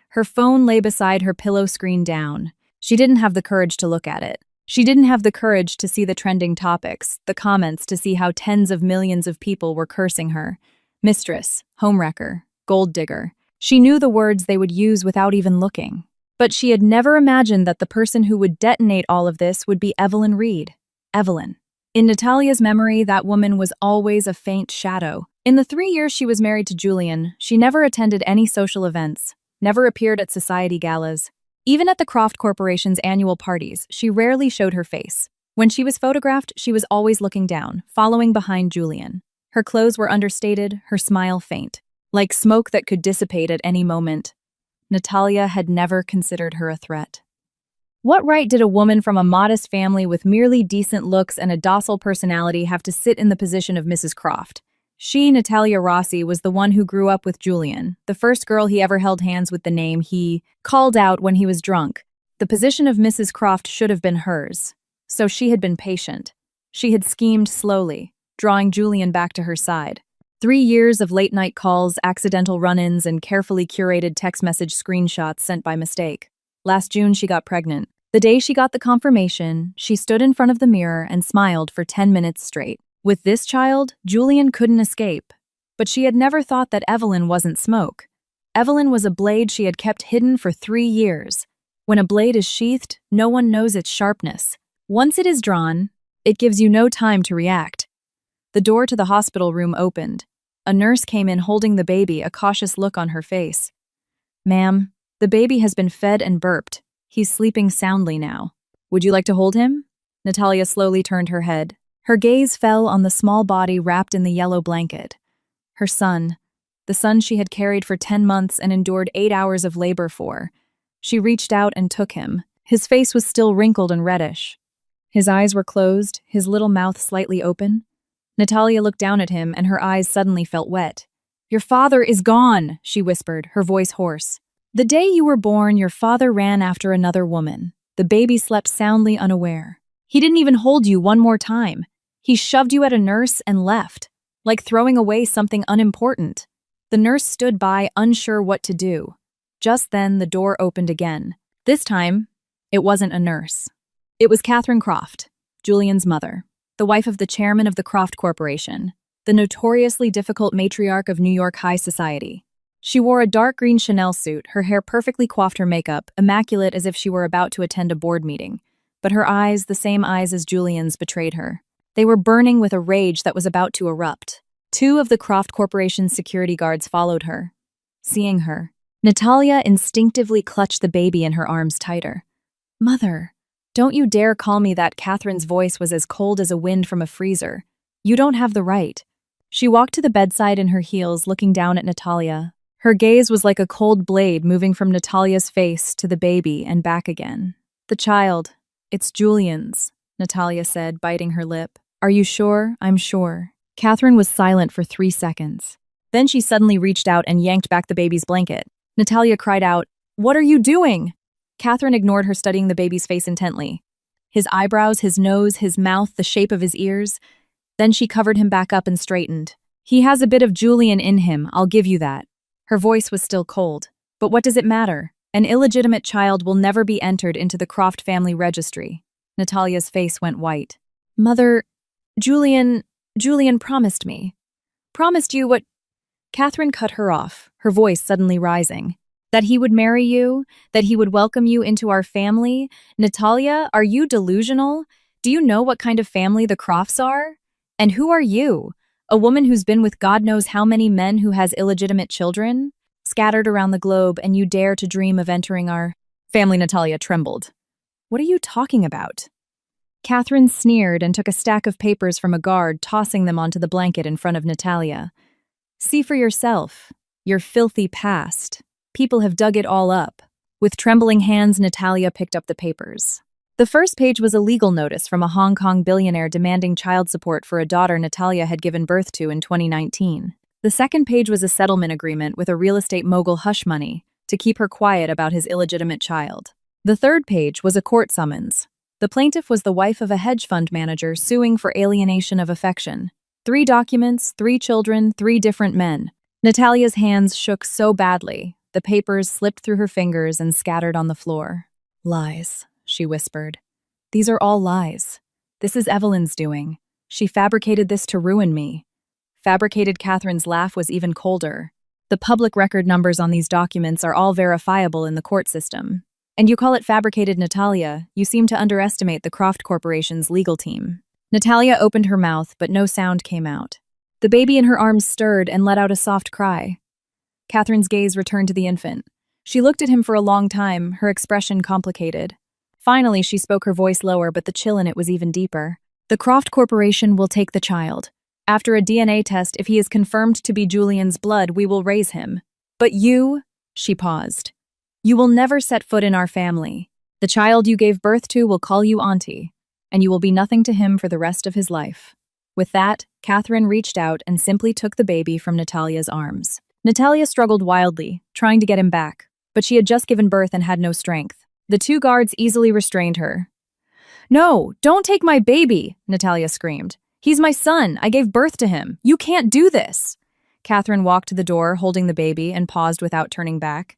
Her phone lay beside her pillow, screen down. She didn't have the courage to look at it. She didn't have the courage to see the trending topics, the comments, to see how tens of millions of people were cursing her. Mistress, homewrecker, gold digger. She knew the words they would use without even looking. But she had never imagined that the person who would detonate all of this would be Evelyn Reed. Evelyn. In Natalia's memory, that woman was always a faint shadow. In the 3 years she was married to Julian, she never attended any social events, never appeared at society galas. Even at the Croft Corporation's annual parties, she rarely showed her face. When she was photographed, she was always looking down, following behind Julian. Her clothes were understated, her smile faint, like smoke that could dissipate at any moment. Natalia had never considered her a threat. What right did a woman from a modest family with merely decent looks and a docile personality have to sit in the position of Mrs. Croft? She, Natalia Rossi, was the one who grew up with Julian, the first girl he ever held hands with, the name he called out when he was drunk. The position of Mrs. Croft should have been hers. So she had been patient. She had schemed slowly, drawing Julian back to her side. 3 years of late-night calls, accidental run-ins, and carefully curated text message screenshots sent by mistake. Last June, she got pregnant. The day she got the confirmation, she stood in front of the mirror and smiled for 10 minutes straight. With this child, Julian couldn't escape. But she had never thought that Evelyn wasn't smoke. Evelyn was a blade she had kept hidden for 3 years. When a blade is sheathed, no one knows its sharpness. Once it is drawn, it gives you no time to react. The door to the hospital room opened. A nurse came in holding the baby, a cautious look on her face. "Ma'am, the baby has been fed and burped. He's sleeping soundly now. Would you like to hold him?" Natalia slowly turned her head. Her gaze fell on the small body wrapped in the yellow blanket. Her son, the son she had carried for 10 months and endured 8 hours of labor for. She reached out and took him. His face was still wrinkled and reddish. His eyes were closed, his little mouth slightly open. Natalia looked down at him, and her eyes suddenly felt wet. "Your father is gone," she whispered, her voice hoarse. "The day you were born, your father ran after another woman. The baby slept soundly unaware. He didn't even hold you one more time. He shoved you at a nurse and left, like throwing away something unimportant." The nurse stood by, unsure what to do. Just then, the door opened again. This time, it wasn't a nurse. It was Catherine Croft, Julian's mother, the wife of the chairman of the Croft Corporation, the notoriously difficult matriarch of New York high society. She wore a dark green Chanel suit, her hair perfectly coiffed, her makeup immaculate as if she were about to attend a board meeting. But her eyes, the same eyes as Julian's, betrayed her. They were burning with a rage that was about to erupt. 2 of the Croft Corporation's security guards followed her. Seeing her, Natalia instinctively clutched the baby in her arms tighter. "Mother, don't you dare call me that." Catherine's voice was as cold as a wind from a freezer. "You don't have the right." She walked to the bedside in her heels, looking down at Natalia. Her gaze was like a cold blade moving from Natalia's face to the baby and back again. "The child, it's Julian's," Natalia said, biting her lip. "Are you sure?" "I'm sure." Catherine was silent for 3 seconds. Then she suddenly reached out and yanked back the baby's blanket. Natalia cried out, "What are you doing?" Catherine ignored her, studying the baby's face intently. His eyebrows, his nose, his mouth, the shape of his ears. Then she covered him back up and straightened. "He has a bit of Julian in him, I'll give you that." Her voice was still cold. "But what does it matter? An illegitimate child will never be entered into the Croft family registry." Natalia's face went white. "Mother, Julian promised me." "Promised you what?" Catherine cut her off, her voice suddenly rising. "That he would marry you? That he would welcome you into our family? Natalia, are you delusional? Do you know what kind of family the Crofts are? And who are you? A woman who's been with God knows how many men who has illegitimate children? Scattered around the globe, and you dare to dream of entering our family?" Natalia trembled. "What are you talking about?" Catherine sneered and took a stack of papers from a guard, tossing them onto the blanket in front of Natalia. "See for yourself. Your filthy past. People have dug it all up." With trembling hands, Natalia picked up the papers. The first page was a legal notice from a Hong Kong billionaire demanding child support for a daughter Natalia had given birth to in 2019. The second page was a settlement agreement with a real estate mogul hush money to keep her quiet about his illegitimate child. The third page was a court summons. The plaintiff was the wife of a hedge fund manager suing for alienation of affection. 3 documents, 3 children, 3 different men. Natalia's hands shook so badly, the papers slipped through her fingers and scattered on the floor. "Lies," she whispered. "These are all lies. This is Evelyn's doing. She fabricated this to ruin me." Fabricated. Catherine's laugh was even colder. "The public record numbers on these documents are all verifiable in the court system. And you call it fabricated, Natalia? You seem to underestimate the Croft Corporation's legal team." Natalia opened her mouth, but no sound came out. The baby in her arms stirred and let out a soft cry. Catherine's gaze returned to the infant. She looked at him for a long time, her expression complicated. Finally, she spoke, her voice lower, but the chill in it was even deeper. "The Croft Corporation will take the child. After a DNA test, if he is confirmed to be Julian's blood, we will raise him. But you," she paused, "you will never set foot in our family. The child you gave birth to will call you auntie, and you will be nothing to him for the rest of his life." With that, Catherine reached out and simply took the baby from Natalia's arms. Natalia struggled wildly, trying to get him back, but she had just given birth and had no strength. The 2 guards easily restrained her. "No, don't take my baby," Natalia screamed. "He's my son. I gave birth to him. You can't do this." Catherine walked to the door, holding the baby, and paused without turning back.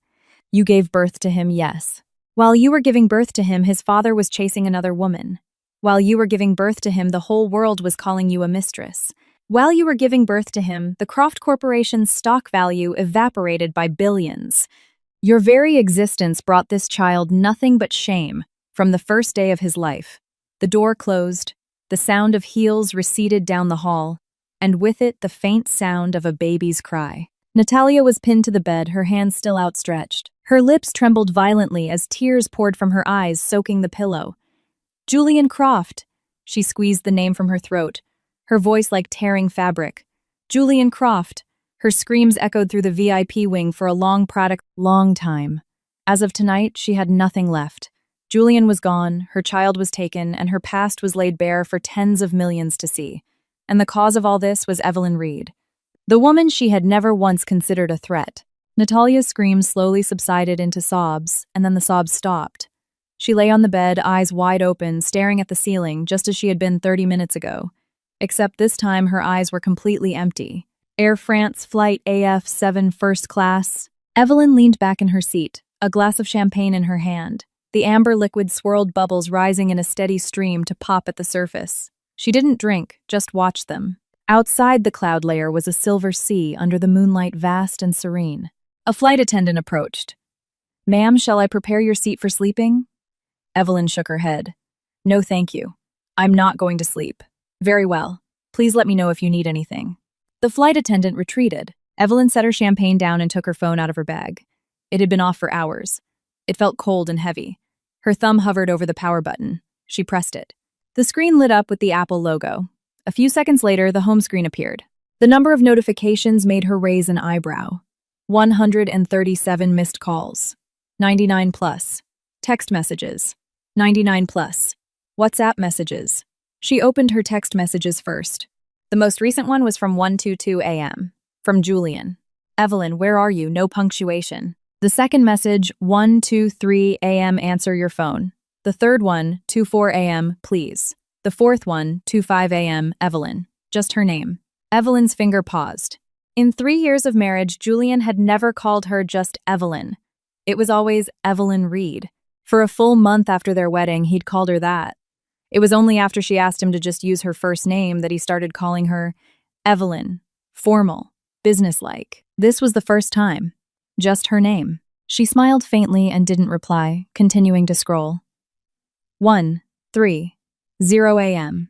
"You gave birth to him, yes. While you were giving birth to him, his father was chasing another woman. While you were giving birth to him, the whole world was calling you a mistress. While you were giving birth to him, the Croft Corporation's stock value evaporated by billions. Your very existence brought this child nothing but shame from the first day of his life." The door closed, the sound of heels receded down the hall, and with it the faint sound of a baby's cry. Natalia was pinned to the bed, her hands still outstretched. Her lips trembled violently as tears poured from her eyes, soaking the pillow. "Julian Croft!" She squeezed the name from her throat, her voice like tearing fabric. "Julian Croft!" Her screams echoed through the VIP wing for a long time. As of tonight, she had nothing left. Julian was gone, her child was taken, and her past was laid bare for tens of millions to see. And the cause of all this was Evelyn Reed, the woman she had never once considered a threat. Natalia's screams slowly subsided into sobs, and then the sobs stopped. She lay on the bed, eyes wide open, staring at the ceiling, just as she had been 30 minutes ago. Except this time her eyes were completely empty. Air France Flight AF7 First Class. Evelyn leaned back in her seat, a glass of champagne in her hand. The amber liquid swirled bubbles rising in a steady stream to pop at the surface. She didn't drink, just watched them. Outside the cloud layer was a silver sea under the moonlight, vast and serene. A flight attendant approached. "Ma'am, shall I prepare your seat for sleeping?" Evelyn shook her head. "No, thank you. I'm not going to sleep." "Very well. Please let me know if you need anything." The flight attendant retreated. Evelyn set her champagne down and took her phone out of her bag. It had been off for hours. It felt cold and heavy. Her thumb hovered over the power button. She pressed it. The screen lit up with the Apple logo. A few seconds later, the home screen appeared. The number of notifications made her raise an eyebrow. 137 missed calls. 99 plus. Text messages. 99 plus. WhatsApp messages. She opened her text messages first. The most recent one was from 1:22 a.m. From Julian. Evelyn, where are you? No punctuation. The second message, 1:23 a.m. answer your phone. The third one, 2:04 a.m. please. The fourth one, 2:05 a.m. Evelyn. Just her name. Evelyn's finger paused. In 3 years of marriage, Julian had never called her just Evelyn. It was always Evelyn Reed. For a full month after their wedding, he'd called her that. It was only after she asked him to just use her first name that he started calling her Evelyn. Formal, businesslike. This was the first time. Just her name. She smiled faintly and didn't reply, continuing to scroll. 1:30 a.m.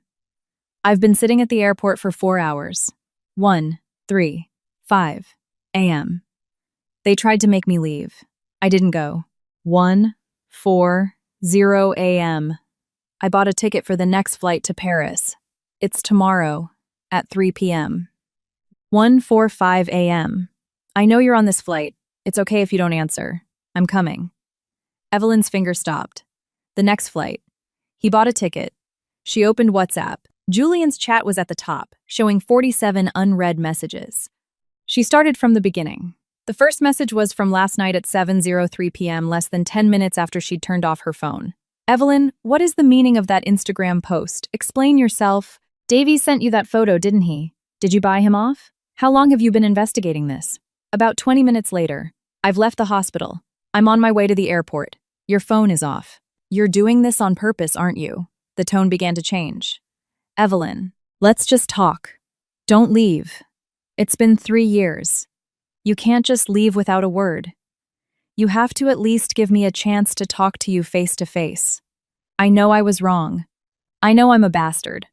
I've been sitting at the airport for 4 hours. 1:35 a.m. They tried to make me leave. I didn't go. 1:40 a.m. I bought a ticket for the next flight to Paris. It's tomorrow at 3 p.m. 1:45 a.m. I know you're on this flight. It's okay if you don't answer. I'm coming. Evelyn's finger stopped. The next flight. He bought a ticket. She opened WhatsApp. Julian's chat was at the top, showing 47 unread messages. She started from the beginning. The first message was from last night at 7:03 p.m., less than 10 minutes after she'd turned off her phone. Evelyn, what is the meaning of that Instagram post? Explain yourself. Davies sent you that photo, didn't he? Did you buy him off? How long have you been investigating this? About 20 minutes later. I've left the hospital. I'm on my way to the airport. Your phone is off. You're doing this on purpose, aren't you? The tone began to change. Evelyn, let's just talk. Don't leave. It's been 3 years. You can't just leave without a word. You have to at least give me a chance to talk to you face to face. I know I was wrong. I know I'm a bastard.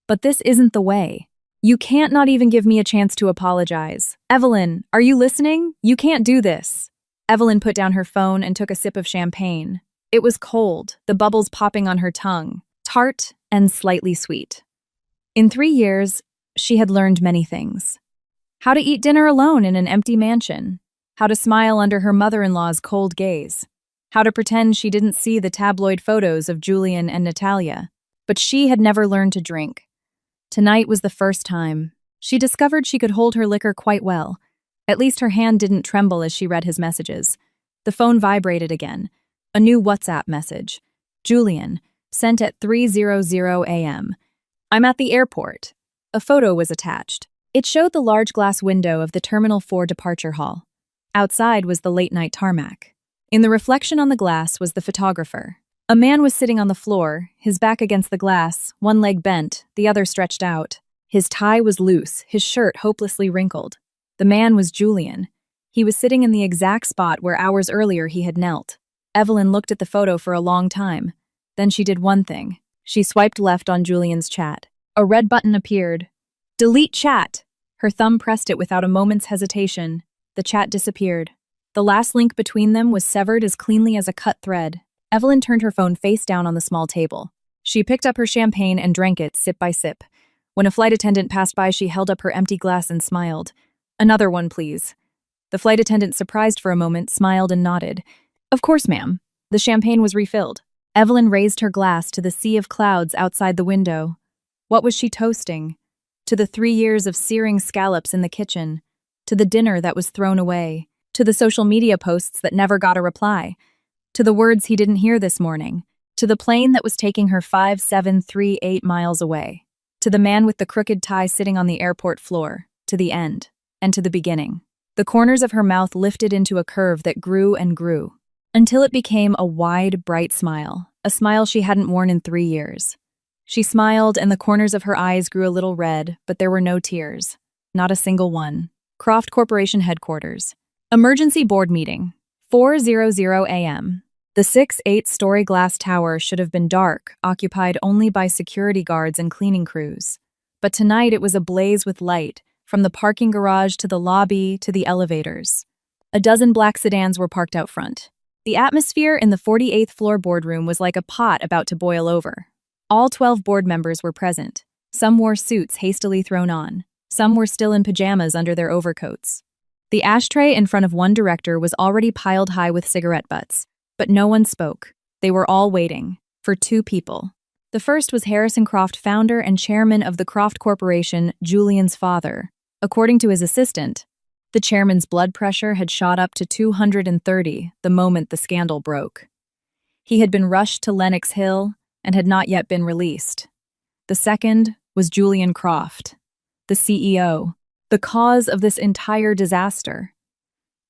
But this isn't the way. You can't not even give me a chance to apologize. Evelyn, are you listening? You can't do this. Evelyn put down her phone and took a sip of champagne. It was cold, the bubbles popping on her tongue, tart and slightly sweet. In 3 years, she had learned many things. How to eat dinner alone in an empty mansion. How to smile under her mother-in-law's cold gaze. How to pretend she didn't see the tabloid photos of Julian and Natalia. But she had never learned to drink. Tonight was the first time. She discovered she could hold her liquor quite well. At least her hand didn't tremble as she read his messages. The phone vibrated again. A new WhatsApp message. Julian, sent at 3:00 a.m. I'm at the airport. A photo was attached. It showed the large glass window of the Terminal 4 departure hall. Outside was the late-night tarmac. In the reflection on the glass was the photographer. A man was sitting on the floor, his back against the glass, one leg bent, the other stretched out. His tie was loose, his shirt hopelessly wrinkled. The man was Julian. He was sitting in the exact spot where hours earlier he had knelt. Evelyn looked at the photo for a long time. Then she did one thing. She swiped left on Julian's chat. A red button appeared. Delete chat! Her thumb pressed it without a moment's hesitation. The chat disappeared. The last link between them was severed as cleanly as a cut thread. Evelyn turned her phone face down on the small table. She picked up her champagne and drank it, sip by sip. When a flight attendant passed by, she held up her empty glass and smiled. Another one, please. The flight attendant, surprised for a moment, smiled and nodded. Of course, ma'am. The champagne was refilled. Evelyn raised her glass to the sea of clouds outside the window. What was she toasting? To the 3 years of searing scallops in the kitchen. To the dinner that was thrown away. To the social media posts that never got a reply. To the words he didn't hear this morning. To the plane that was taking her 5,738 miles away. To the man with the crooked tie sitting on the airport floor. To the end. And to the beginning. The corners of her mouth lifted into a curve that grew and grew. Until it became a wide, bright smile. A smile she hadn't worn in 3 years. She smiled and the corners of her eyes grew a little red, but there were no tears. Not a single one. Croft Corporation headquarters. Emergency board meeting. 4:00 a.m. The 6-8-story glass tower should have been dark, occupied only by security guards and cleaning crews. But tonight it was ablaze with light, from the parking garage to the lobby to the elevators. A dozen black sedans were parked out front. The atmosphere in the 48th floor boardroom was like a pot about to boil over. All 12 board members were present. Some wore suits hastily thrown on. Some were still in pajamas under their overcoats. The ashtray in front of one director was already piled high with cigarette butts, but no one spoke. They were all waiting for 2 people. The first was Harrison Croft, founder and chairman of the Croft Corporation, Julian's father. According to his assistant, the chairman's blood pressure had shot up to 230 the moment the scandal broke. He had been rushed to Lenox Hill and had not yet been released. The second was Julian Croft, the CEO, the cause of this entire disaster.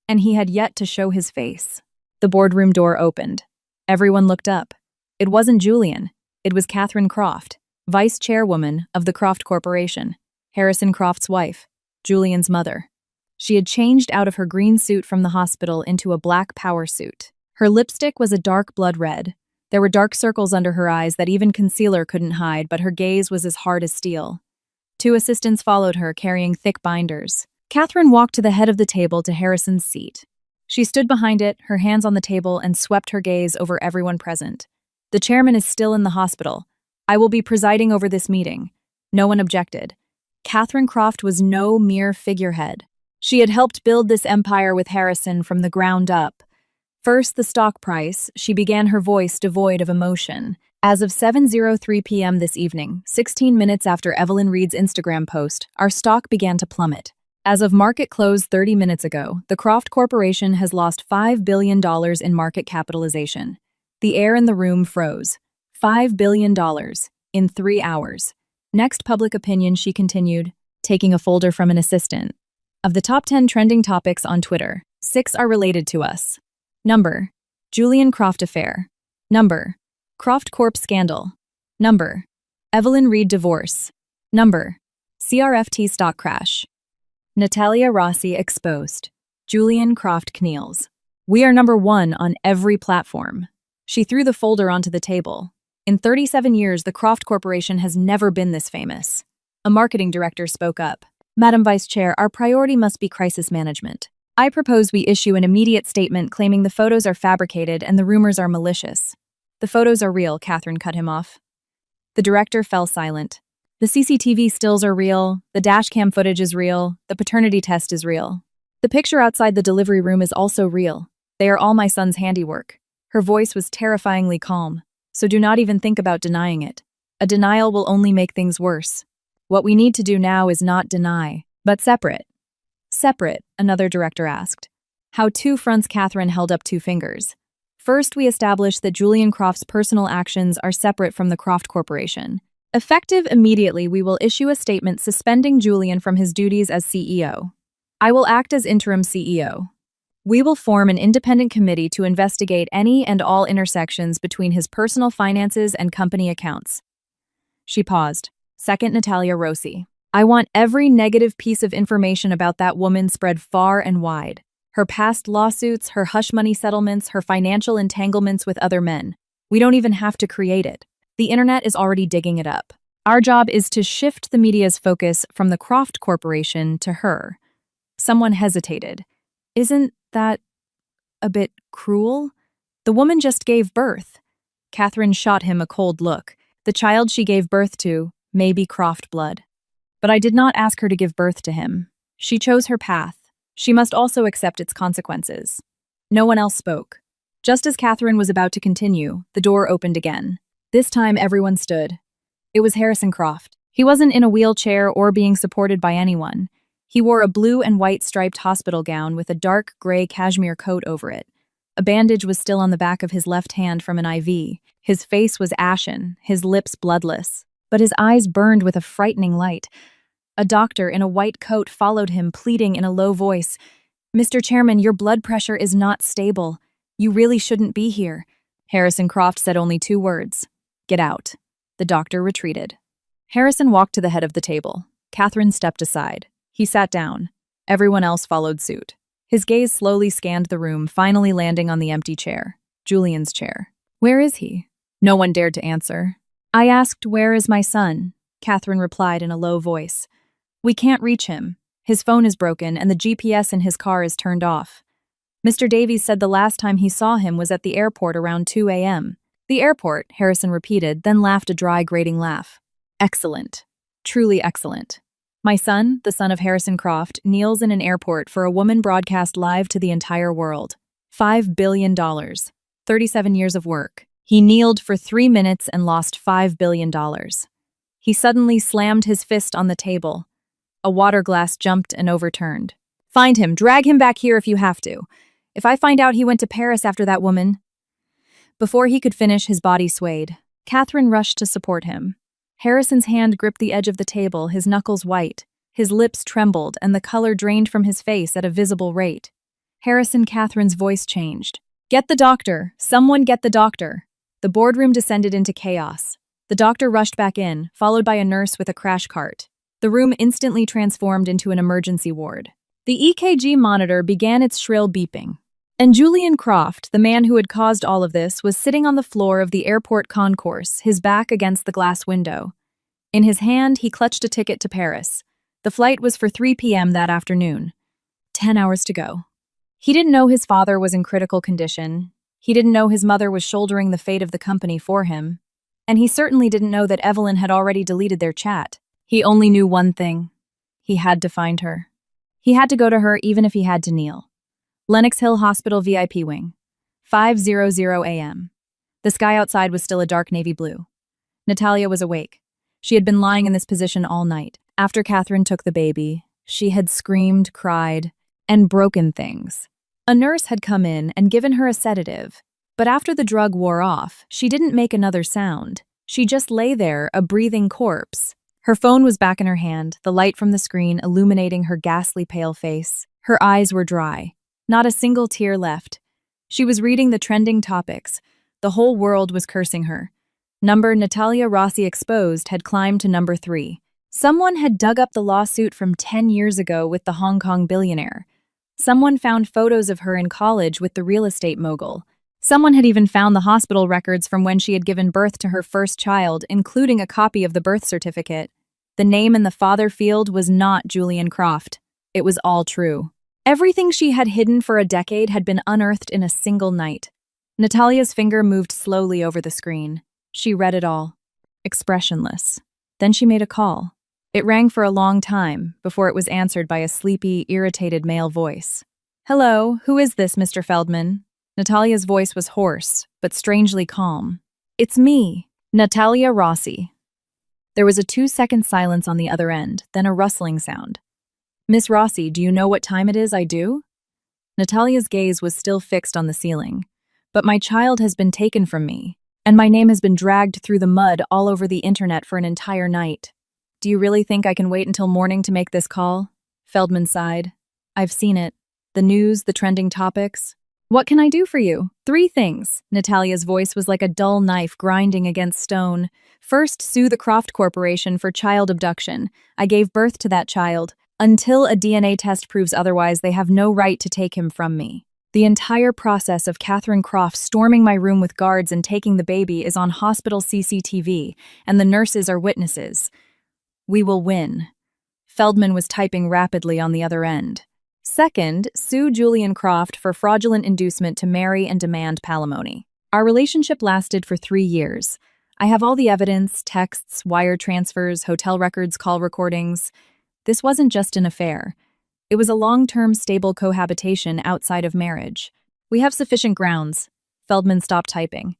And he had yet to show his face. The boardroom door opened. Everyone looked up. It wasn't Julian. It was Catherine Croft, vice chairwoman of the Croft Corporation, Harrison Croft's wife, Julian's mother. She had changed out of her green suit from the hospital into a black power suit. Her lipstick was a dark blood red. There were dark circles under her eyes that even concealer couldn't hide, but her gaze was as hard as steel. Two assistants followed her, carrying thick binders. Catherine walked to the head of the table to Harrison's seat. She stood behind it, her hands on the table, and swept her gaze over everyone present. The chairman is still in the hospital. I will be presiding over this meeting. No one objected. Catherine Croft was no mere figurehead. She had helped build this empire with Harrison from the ground up. First, the stock price. She began her voice devoid of emotion. As of 7:03 p.m. this evening, 16 minutes after Evelyn Reed's Instagram post, our stock began to plummet. As of market close 30 minutes ago, the Croft Corporation has lost $5 billion in market capitalization. The air in the room froze. $5 billion in 3 hours. Next public opinion, she continued, taking a folder from an assistant. Of the top 10 trending topics on Twitter, 6 are related to us. Number: Julian Croft affair. Number: Croft Corp scandal. Number: Evelyn Reed divorce. Number: CRFT stock crash. Natalia Rossi exposed. Julian Croft kneels. We are number 1 on every platform. She threw the folder onto the table. In 37 years, the Croft Corporation has never been this famous. A marketing director spoke up. Madam Vice Chair, our priority must be crisis management. I propose we issue an immediate statement claiming the photos are fabricated and the rumors are malicious. The photos are real, Catherine cut him off. The director fell silent. The CCTV stills are real, the dashcam footage is real, the paternity test is real. The picture outside the delivery room is also real. They are all my son's handiwork. Her voice was terrifyingly calm, so do not even think about denying it. A denial will only make things worse. What we need to do now is not deny, but separate. Separate, another director asked. How two fronts? Catherine held up 2 fingers. First, we establish that Julian Croft's personal actions are separate from the Croft Corporation. Effective immediately, we will issue a statement suspending Julian from his duties as CEO. I will act as interim CEO. We will form an independent committee to investigate any and all intersections between his personal finances and company accounts. She paused. Second, Natalia Rossi. I want every negative piece of information about that woman spread far and wide. Her past lawsuits, her hush money settlements, her financial entanglements with other men. We don't even have to create it. The internet is already digging it up. Our job is to shift the media's focus from the Croft Corporation to her. Someone hesitated. Isn't that a bit cruel? The woman just gave birth. Catherine shot him a cold look. The child she gave birth to may be Croft blood. But I did not ask her to give birth to him. She chose her path. She must also accept its consequences. No one else spoke. Just as Catherine was about to continue, the door opened again. This time everyone stood. It was Harrison Croft. He wasn't in a wheelchair or being supported by anyone. He wore a blue and white striped hospital gown with a dark gray cashmere coat over it. A bandage was still on the back of his left hand from an IV. His face was ashen, his lips bloodless, but his eyes burned with a frightening light. A doctor in a white coat followed him, pleading in a low voice, "Mr. Chairman, your blood pressure is not stable. You really shouldn't be here." Harrison Croft said only 2 words. "Get out." The doctor retreated. Harrison walked to the head of the table. Catherine stepped aside. He sat down. Everyone else followed suit. His gaze slowly scanned the room, finally landing on the empty chair, Julian's chair. "Where is he?" No one dared to answer. "I asked, where is my son?" Catherine replied in a low voice. "We can't reach him. His phone is broken and the GPS in his car is turned off. Mr. Davies said the last time he saw him was at the airport around 2 a.m. "The airport," Harrison repeated, then laughed a dry, grating laugh. "Excellent. Truly excellent. My son, the son of Harrison Croft, kneels in an airport for a woman broadcast live to the entire world. $5 billion. 37 years of work. He kneeled for 3 minutes and lost $5 billion. He suddenly slammed his fist on the table. A water glass jumped and overturned. Find him. Drag him back here if you have to. If I find out he went to Paris after that woman. Before he could finish, his body swayed. Catherine rushed to support him. Harrison's hand gripped the edge of the table, his knuckles white. His lips trembled, and the color drained from his face at a visible rate. Catherine's voice changed. Get the doctor! Someone get the doctor! The boardroom descended into chaos. The doctor rushed back in, followed by a nurse with a crash cart. The room instantly transformed into an emergency ward. The EKG monitor began its shrill beeping. And Julian Croft, the man who had caused all of this, was sitting on the floor of the airport concourse, his back against the glass window. In his hand, he clutched a ticket to Paris. The flight was for 3 p.m. that afternoon. 10 hours to go. He didn't know his father was in critical condition. He didn't know his mother was shouldering the fate of the company for him. And he certainly didn't know that Evelyn had already deleted their chat. He only knew one thing. He had to find her. He had to go to her even if he had to kneel. Lenox Hill Hospital VIP wing. 5:00 a.m. The sky outside was still a dark navy blue. Natalia was awake. She had been lying in this position all night. After Catherine took the baby, she had screamed, cried, and broken things. A nurse had come in and given her a sedative, but after the drug wore off, she didn't make another sound. She just lay there, a breathing corpse. Her phone was back in her hand, the light from the screen illuminating her ghastly pale face. Her eyes were dry. Not a single tear left. She was reading the trending topics. The whole world was cursing her. Number Natalia Rossi exposed had climbed to number 3. Someone had dug up the lawsuit from 10 years ago with the Hong Kong billionaire. Someone found photos of her in college with the real estate mogul. Someone had even found the hospital records from when she had given birth to her first child, including a copy of the birth certificate. The name in the father field was not Julian Croft. It was all true. Everything she had hidden for a decade had been unearthed in a single night. Natalia's finger moved slowly over the screen. She read it all, expressionless. Then she made a call. It rang for a long time before it was answered by a sleepy, irritated male voice. Hello, who is this, Mr. Feldman? Natalia's voice was hoarse, but strangely calm. It's me, Natalia Rossi. There was a 2-second silence on the other end, then a rustling sound. Miss Rossi, do you know what time it is? I do? Natalia's gaze was still fixed on the ceiling. But my child has been taken from me, and my name has been dragged through the mud all over the internet for an entire night. Do you really think I can wait until morning to make this call? Feldman sighed. I've seen it. The news, the trending topics. What can I do for you? 3 things. Natalia's voice was like a dull knife grinding against stone. First, sue the Croft Corporation for child abduction. I gave birth to that child. Until a DNA test proves otherwise, they have no right to take him from me. The entire process of Catherine Croft storming my room with guards and taking the baby is on hospital CCTV, and the nurses are witnesses. We will win. Feldman was typing rapidly on the other end. Second, sue Julian Croft for fraudulent inducement to marry and demand palimony. Our relationship lasted for 3 years. I have all the evidence, texts, wire transfers, hotel records, call recordings. This wasn't just an affair. It was a long-term, stable cohabitation outside of marriage. We have sufficient grounds. Feldman stopped typing.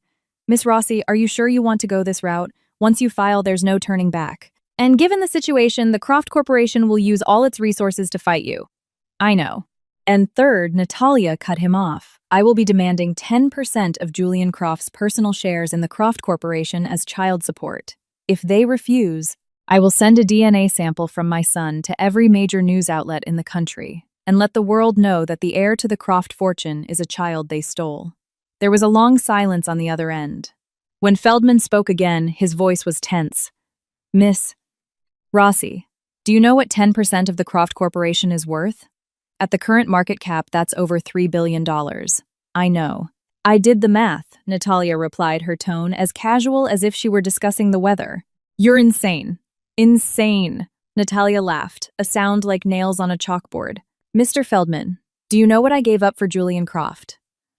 Miss Rossi, are you sure you want to go this route? Once you file, there's no turning back. And given the situation, the Croft Corporation will use all its resources to fight you. I know. And third, Natalia cut him off. I will be demanding 10% of Julian Croft's personal shares in the Croft Corporation as child support. If they refuse, I will send a DNA sample from my son to every major news outlet in the country and let the world know that the heir to the Croft fortune is a child they stole. There was a long silence on the other end. When Feldman spoke again, his voice was tense. Miss Rossi, do you know what 10% of the Croft Corporation is worth? At the current market cap, that's over $3 billion. I know. I did the math, Natalia replied, her tone as casual as if she were discussing the weather. You're insane. Insane. Natalia laughed, a sound like nails on a chalkboard. Mr. Feldman, do you know what I gave up for Julian Croft?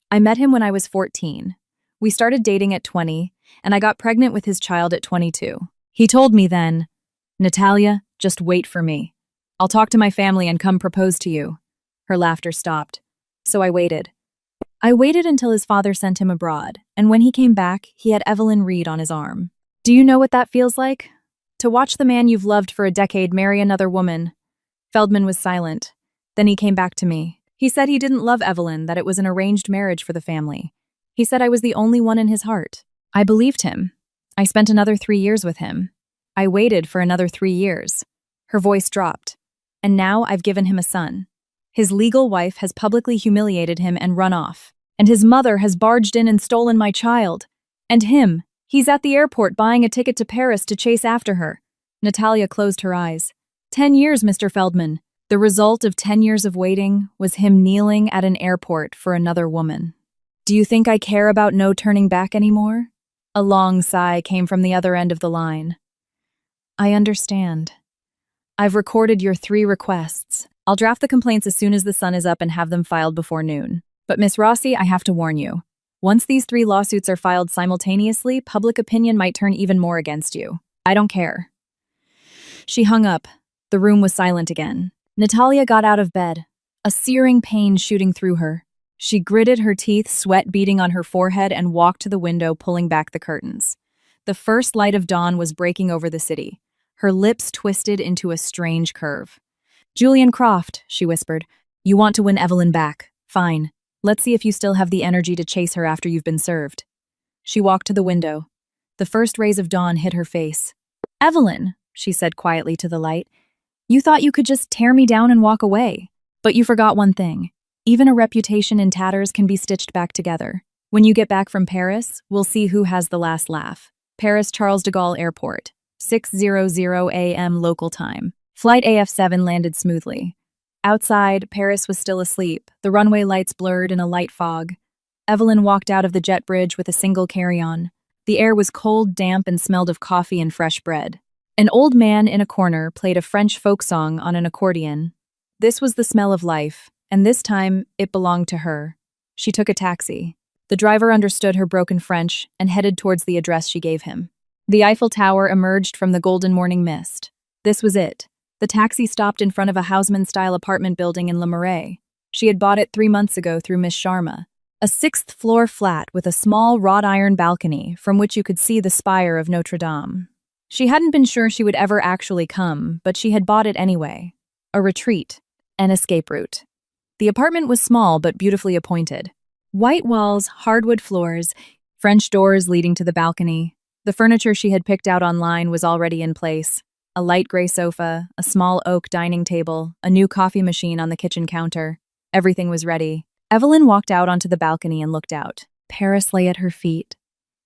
I met him when I was 14. We started dating at 20, and I got pregnant with his child at 22. He told me then, Natalia, just wait for me. I'll talk to my family and come propose to you. Her laughter stopped. So I waited. I waited until his father sent him abroad, and when he came back, he had Evelyn Reed on his arm. Do you know what that feels like? To watch the man you've loved for a decade marry another woman. Feldman was silent. Then he came back to me. He said he didn't love Evelyn, that it was an arranged marriage for the family. He said I was the only one in his heart. I believed him. I spent another 3 years with him. I waited for another 3 years. Her voice dropped. And now I've given him a son. His legal wife has publicly humiliated him and run off. And his mother has barged in and stolen my child. And him, he's at the airport buying a ticket to Paris to chase after her. Natalia closed her eyes. 10 years, Mr. Feldman. The result of 10 years of waiting was him kneeling at an airport for another woman. Do you think I care about no turning back anymore? A long sigh came from the other end of the line. I understand. I've recorded your 3 requests. I'll draft the complaints as soon as the sun is up and have them filed before noon. But Miss Rossi, I have to warn you. Once these 3 lawsuits are filed simultaneously, public opinion might turn even more against you. I don't care. She hung up. The room was silent again. Natalia got out of bed, a searing pain shooting through her. She gritted her teeth, sweat beading on her forehead, and walked to the window, pulling back the curtains. The first light of dawn was breaking over the city. Her lips twisted into a strange curve. Julian Croft, she whispered, you want to win Evelyn back. Fine. Let's see if you still have the energy to chase her after you've been served. She walked to the window. The first rays of dawn hit her face. Evelyn, she said quietly to the light, you thought you could just tear me down and walk away. But you forgot one thing. Even a reputation in tatters can be stitched back together. When you get back from Paris, we'll see who has the last laugh. Paris Charles de Gaulle Airport, 6:00 a.m. local time. Flight AF7 landed smoothly. Outside, Paris was still asleep, the runway lights blurred in a light fog. Evelyn walked out of the jet bridge with a single carry-on. The air was cold, damp, and smelled of coffee and fresh bread. An old man in a corner played a French folk song on an accordion. This was the smell of life, and this time it belonged to her. She took a taxi. The driver understood her broken French and headed towards the address she gave him. The Eiffel Tower emerged from the golden morning mist. This was it. The taxi stopped in front of a Haussmann-style apartment building in Le Marais. She had bought it 3 months ago through Miss Sharma. A 6th-floor flat with a small wrought-iron balcony from which you could see the spire of Notre Dame. She hadn't been sure she would ever actually come, but she had bought it anyway. A retreat. An escape route. The apartment was small but beautifully appointed. White walls, hardwood floors, French doors leading to the balcony. The furniture she had picked out online was already in place. A light gray sofa, a small oak dining table, a new coffee machine on the kitchen counter. Everything was ready. Evelyn walked out onto the balcony and looked out. Paris lay at her feet.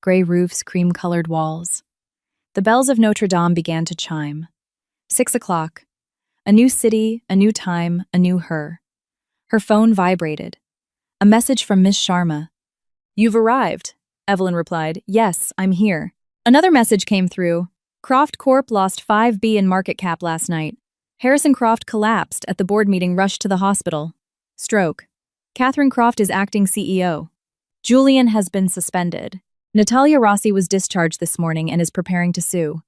Gray roofs, cream-colored walls. The bells of Notre Dame began to chime. 6 o'clock. A new city, a new time, a new her. Her phone vibrated. A message from Miss Sharma. You've arrived, Evelyn replied. Yes, I'm here. Another message came through. Croft Corp lost 5B in market cap last night. Harrison Croft collapsed at the board meeting, rushed to the hospital. Stroke. Catherine Croft is acting CEO. Julian has been suspended. Natalia Rossi was discharged this morning and is preparing to sue.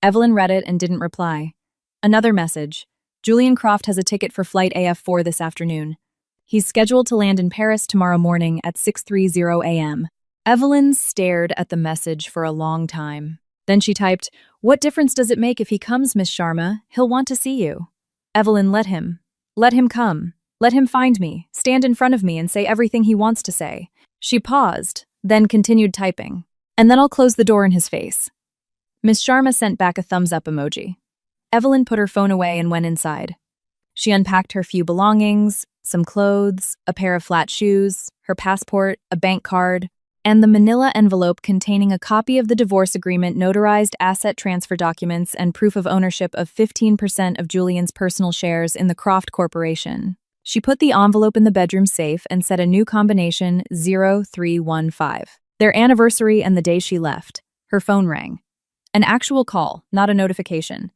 Evelyn read it and didn't reply. Another message. Julian Croft has a ticket for flight AF4 this afternoon. He's scheduled to land in Paris tomorrow morning at 6:30 a.m. Evelyn stared at the message for a long time. Then she typed, "What difference does it make if he comes, Miss Sharma? He'll want to see you." Evelyn, let him. Let him come. Let him find me, stand in front of me and say everything he wants to say. She paused, then continued typing. And then I'll close the door in his face. Miss Sharma sent back a thumbs-up emoji. Evelyn put her phone away and went inside. She unpacked her few belongings, some clothes, a pair of flat shoes, her passport, a bank card, and the manila envelope containing a copy of the divorce agreement, notarized asset transfer documents, and proof of ownership of 15% of Julian's personal shares in the Croft Corporation. She put the envelope in the bedroom safe and set a new combination 0315. Their anniversary and the day she left. Her phone rang. An actual call, not a notification.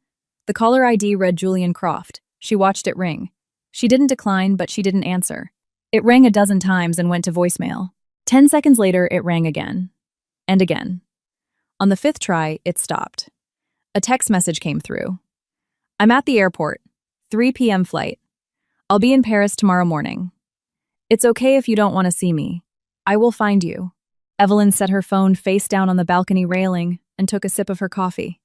The caller ID read Julian Croft. She watched it ring. She didn't decline, but she didn't answer. It rang a dozen times and went to voicemail. 10 seconds later, it rang again. And again. On the 5th try, it stopped. A text message came through. I'm at the airport. 3 p.m. flight. I'll be in Paris tomorrow morning. It's okay if you don't want to see me. I will find you. Evelyn set her phone face down on the balcony railing and took a sip of her coffee.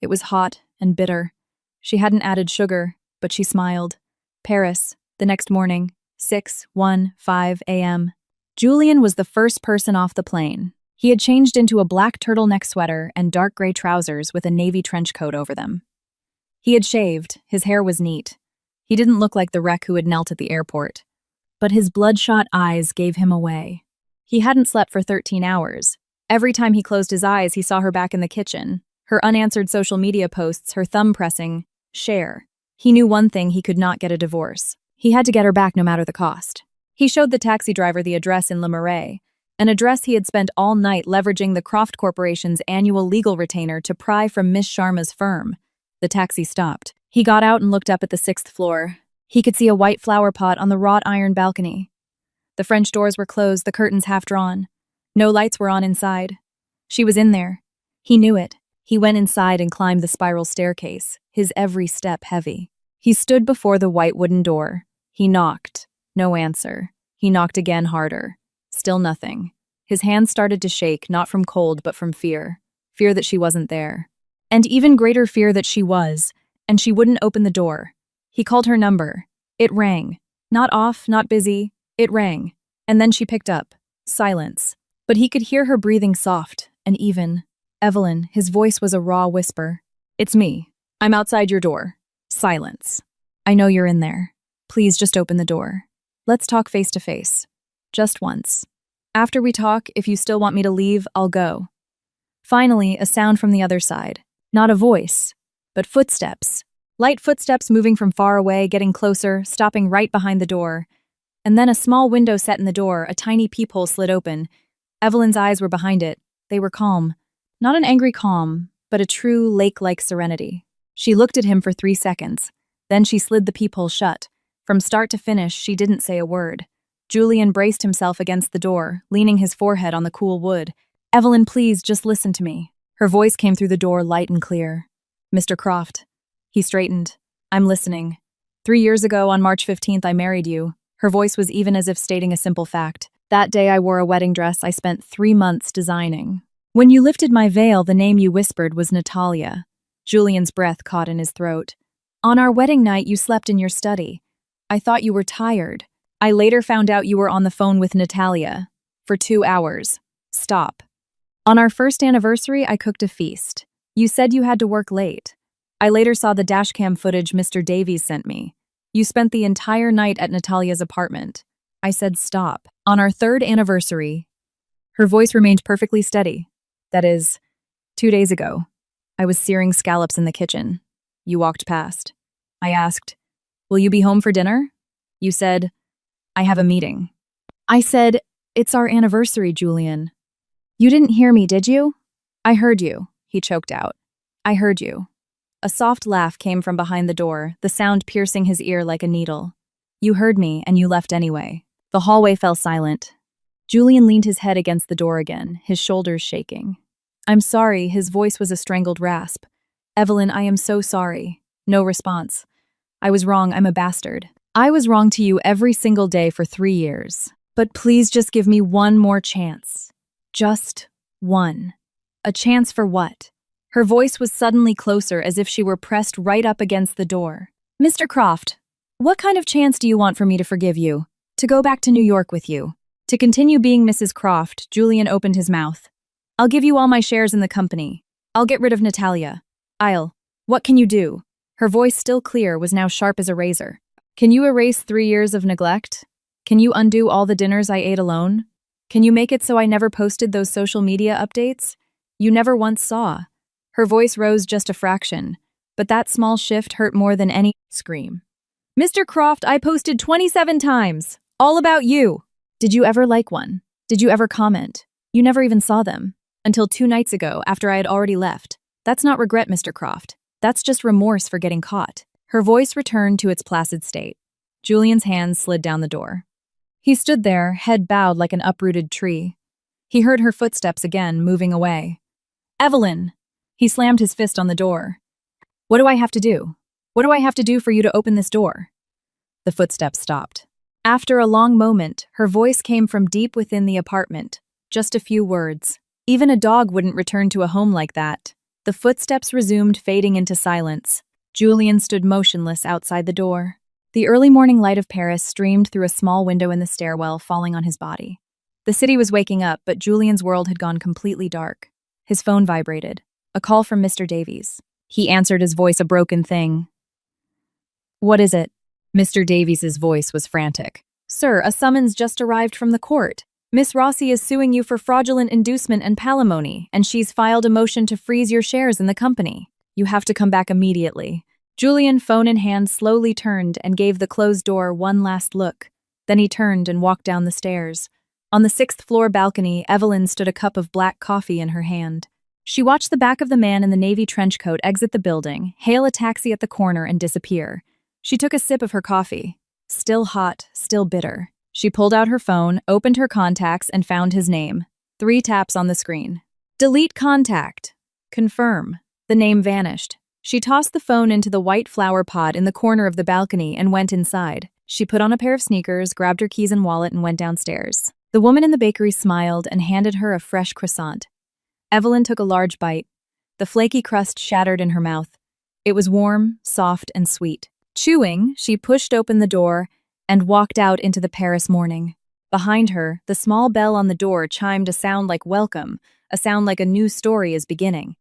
It was hot and bitter. She hadn't added sugar, but she smiled. Paris, the next morning, 6:15 a.m. Julian was the first person off the plane. He had changed into a black turtleneck sweater and dark gray trousers with a navy trench coat over them. He had shaved, his hair was neat. He didn't look like the wreck who had knelt at the airport. But his bloodshot eyes gave him away. He hadn't slept for 13 hours. Every time he closed his eyes, he saw her back in the kitchen. Her unanswered social media posts, her thumb pressing, share. He knew one thing: he could not get a divorce. He had to get her back no matter the cost. He showed the taxi driver the address in Le Marais, an address he had spent all night leveraging the Croft Corporation's annual legal retainer to pry from Miss Sharma's firm. The taxi stopped. He got out and looked up at the 6th floor. He could see a white flower pot on the wrought iron balcony. The French doors were closed, the curtains half drawn. No lights were on inside. She was in there. He knew it. He went inside and climbed the spiral staircase, his every step heavy. He stood before the white wooden door. He knocked. No answer. He knocked again, harder. Still nothing. His hands started to shake, not from cold, but from fear. Fear that she wasn't there. And even greater fear that she was, and she wouldn't open the door. He called her number. It rang. Not off, not busy. It rang. And then she picked up. Silence. But he could hear her breathing soft and even. Evelyn, his voice was a raw whisper. It's me. I'm outside your door. Silence. I know you're in there. Please just open the door. Let's talk face to face. Just once. After we talk, if you still want me to leave, I'll go. Finally, a sound from the other side. Not a voice, but footsteps. Light footsteps moving from far away, getting closer, stopping right behind the door. And then a small window set in the door, a tiny peephole slid open. Evelyn's eyes were behind it. They were calm. Not an angry calm, but a true lake-like serenity. She looked at him for 3 seconds. Then she slid the peephole shut. From start to finish, she didn't say a word. Julian braced himself against the door, leaning his forehead on the cool wood. Evelyn, please, just listen to me. Her voice came through the door light and clear. Mr. Croft. He straightened. I'm listening. 3 years ago, on March 15th, I married you. Her voice was even as if stating a simple fact. That day I wore a wedding dress I spent 3 months designing. When you lifted my veil, the name you whispered was Natalia. Julian's breath caught in his throat. On our wedding night, you slept in your study. I thought you were tired. I later found out you were on the phone with Natalia. For 2 hours. Stop. On our first anniversary, I cooked a feast. You said you had to work late. I later saw the dashcam footage Mr. Davies sent me. You spent the entire night at Natalia's apartment. I said stop. On our 3rd anniversary, her voice remained perfectly steady. That is, 2 days ago. I was searing scallops in the kitchen. You walked past. I asked, will you be home for dinner? You said, I have a meeting. I said, it's our anniversary, Julian. You didn't hear me, did you? I heard you, he choked out. I heard you. A soft laugh came from behind the door, the sound piercing his ear like a needle. You heard me, and you left anyway. The hallway fell silent. Julian leaned his head against the door again, his shoulders shaking. I'm sorry, his voice was a strangled rasp. Evelyn, I am so sorry. No response. I was wrong, I'm a bastard. I was wrong to you every single day for 3 years. But please just give me one more chance. Just one. A chance for what? Her voice was suddenly closer, as if she were pressed right up against the door. Mr. Croft, what kind of chance do you want for me to forgive you? To go back to New York with you? To continue being Mrs. Croft? Julian opened his mouth. I'll give you all my shares in the company. I'll get rid of Natalia. What can you do? Her voice, still clear, was now sharp as a razor. Can you erase 3 years of neglect? Can you undo all the dinners I ate alone? Can you make it so I never posted those social media updates you never once saw? Her voice rose just a fraction, but that small shift hurt more than any scream. Mr. Croft, I posted 27 times. All about you. Did you ever like one? Did you ever comment? You never even saw them. Until 2 nights ago, after I had already left. That's not regret, Mr. Croft. That's just remorse for getting caught. Her voice returned to its placid state. Julian's hands slid down the door. He stood there, head bowed like an uprooted tree. He heard her footsteps again, moving away. Evelyn! He slammed his fist on the door. What do I have to do? What do I have to do for you to open this door? The footsteps stopped. After a long moment, her voice came from deep within the apartment. Just a few words. Even a dog wouldn't return to a home like that. The footsteps resumed, fading into silence. Julian stood motionless outside the door. The early morning light of Paris streamed through a small window in the stairwell, falling on his body. The city was waking up, but Julian's world had gone completely dark. His phone vibrated. A call from Mr. Davies. He answered, his voice a broken thing. "What is it?" Mr. Davies's voice was frantic. "Sir, a summons just arrived from the court. Miss Rossi is suing you for fraudulent inducement and palimony, and she's filed a motion to freeze your shares in the company. You have to come back immediately." Julian, phone in hand, slowly turned and gave the closed door one last look. Then he turned and walked down the stairs. On the 6th-floor balcony, Evelyn stood, a cup of black coffee in her hand. She watched the back of the man in the navy trench coat exit the building, hail a taxi at the corner, and disappear. She took a sip of her coffee. Still hot, still bitter. She pulled out her phone, opened her contacts, and found his name. 3 taps on the screen. Delete contact. Confirm. The name vanished. She tossed the phone into the white flower pot in the corner of the balcony and went inside. She put on a pair of sneakers, grabbed her keys and wallet, and went downstairs. The woman in the bakery smiled and handed her a fresh croissant. Evelyn took a large bite. The flaky crust shattered in her mouth. It was warm, soft, and sweet. Chewing, she pushed open the door and walked out into the Paris morning. Behind her, the small bell on the door chimed a sound like welcome, a sound like a new story is beginning.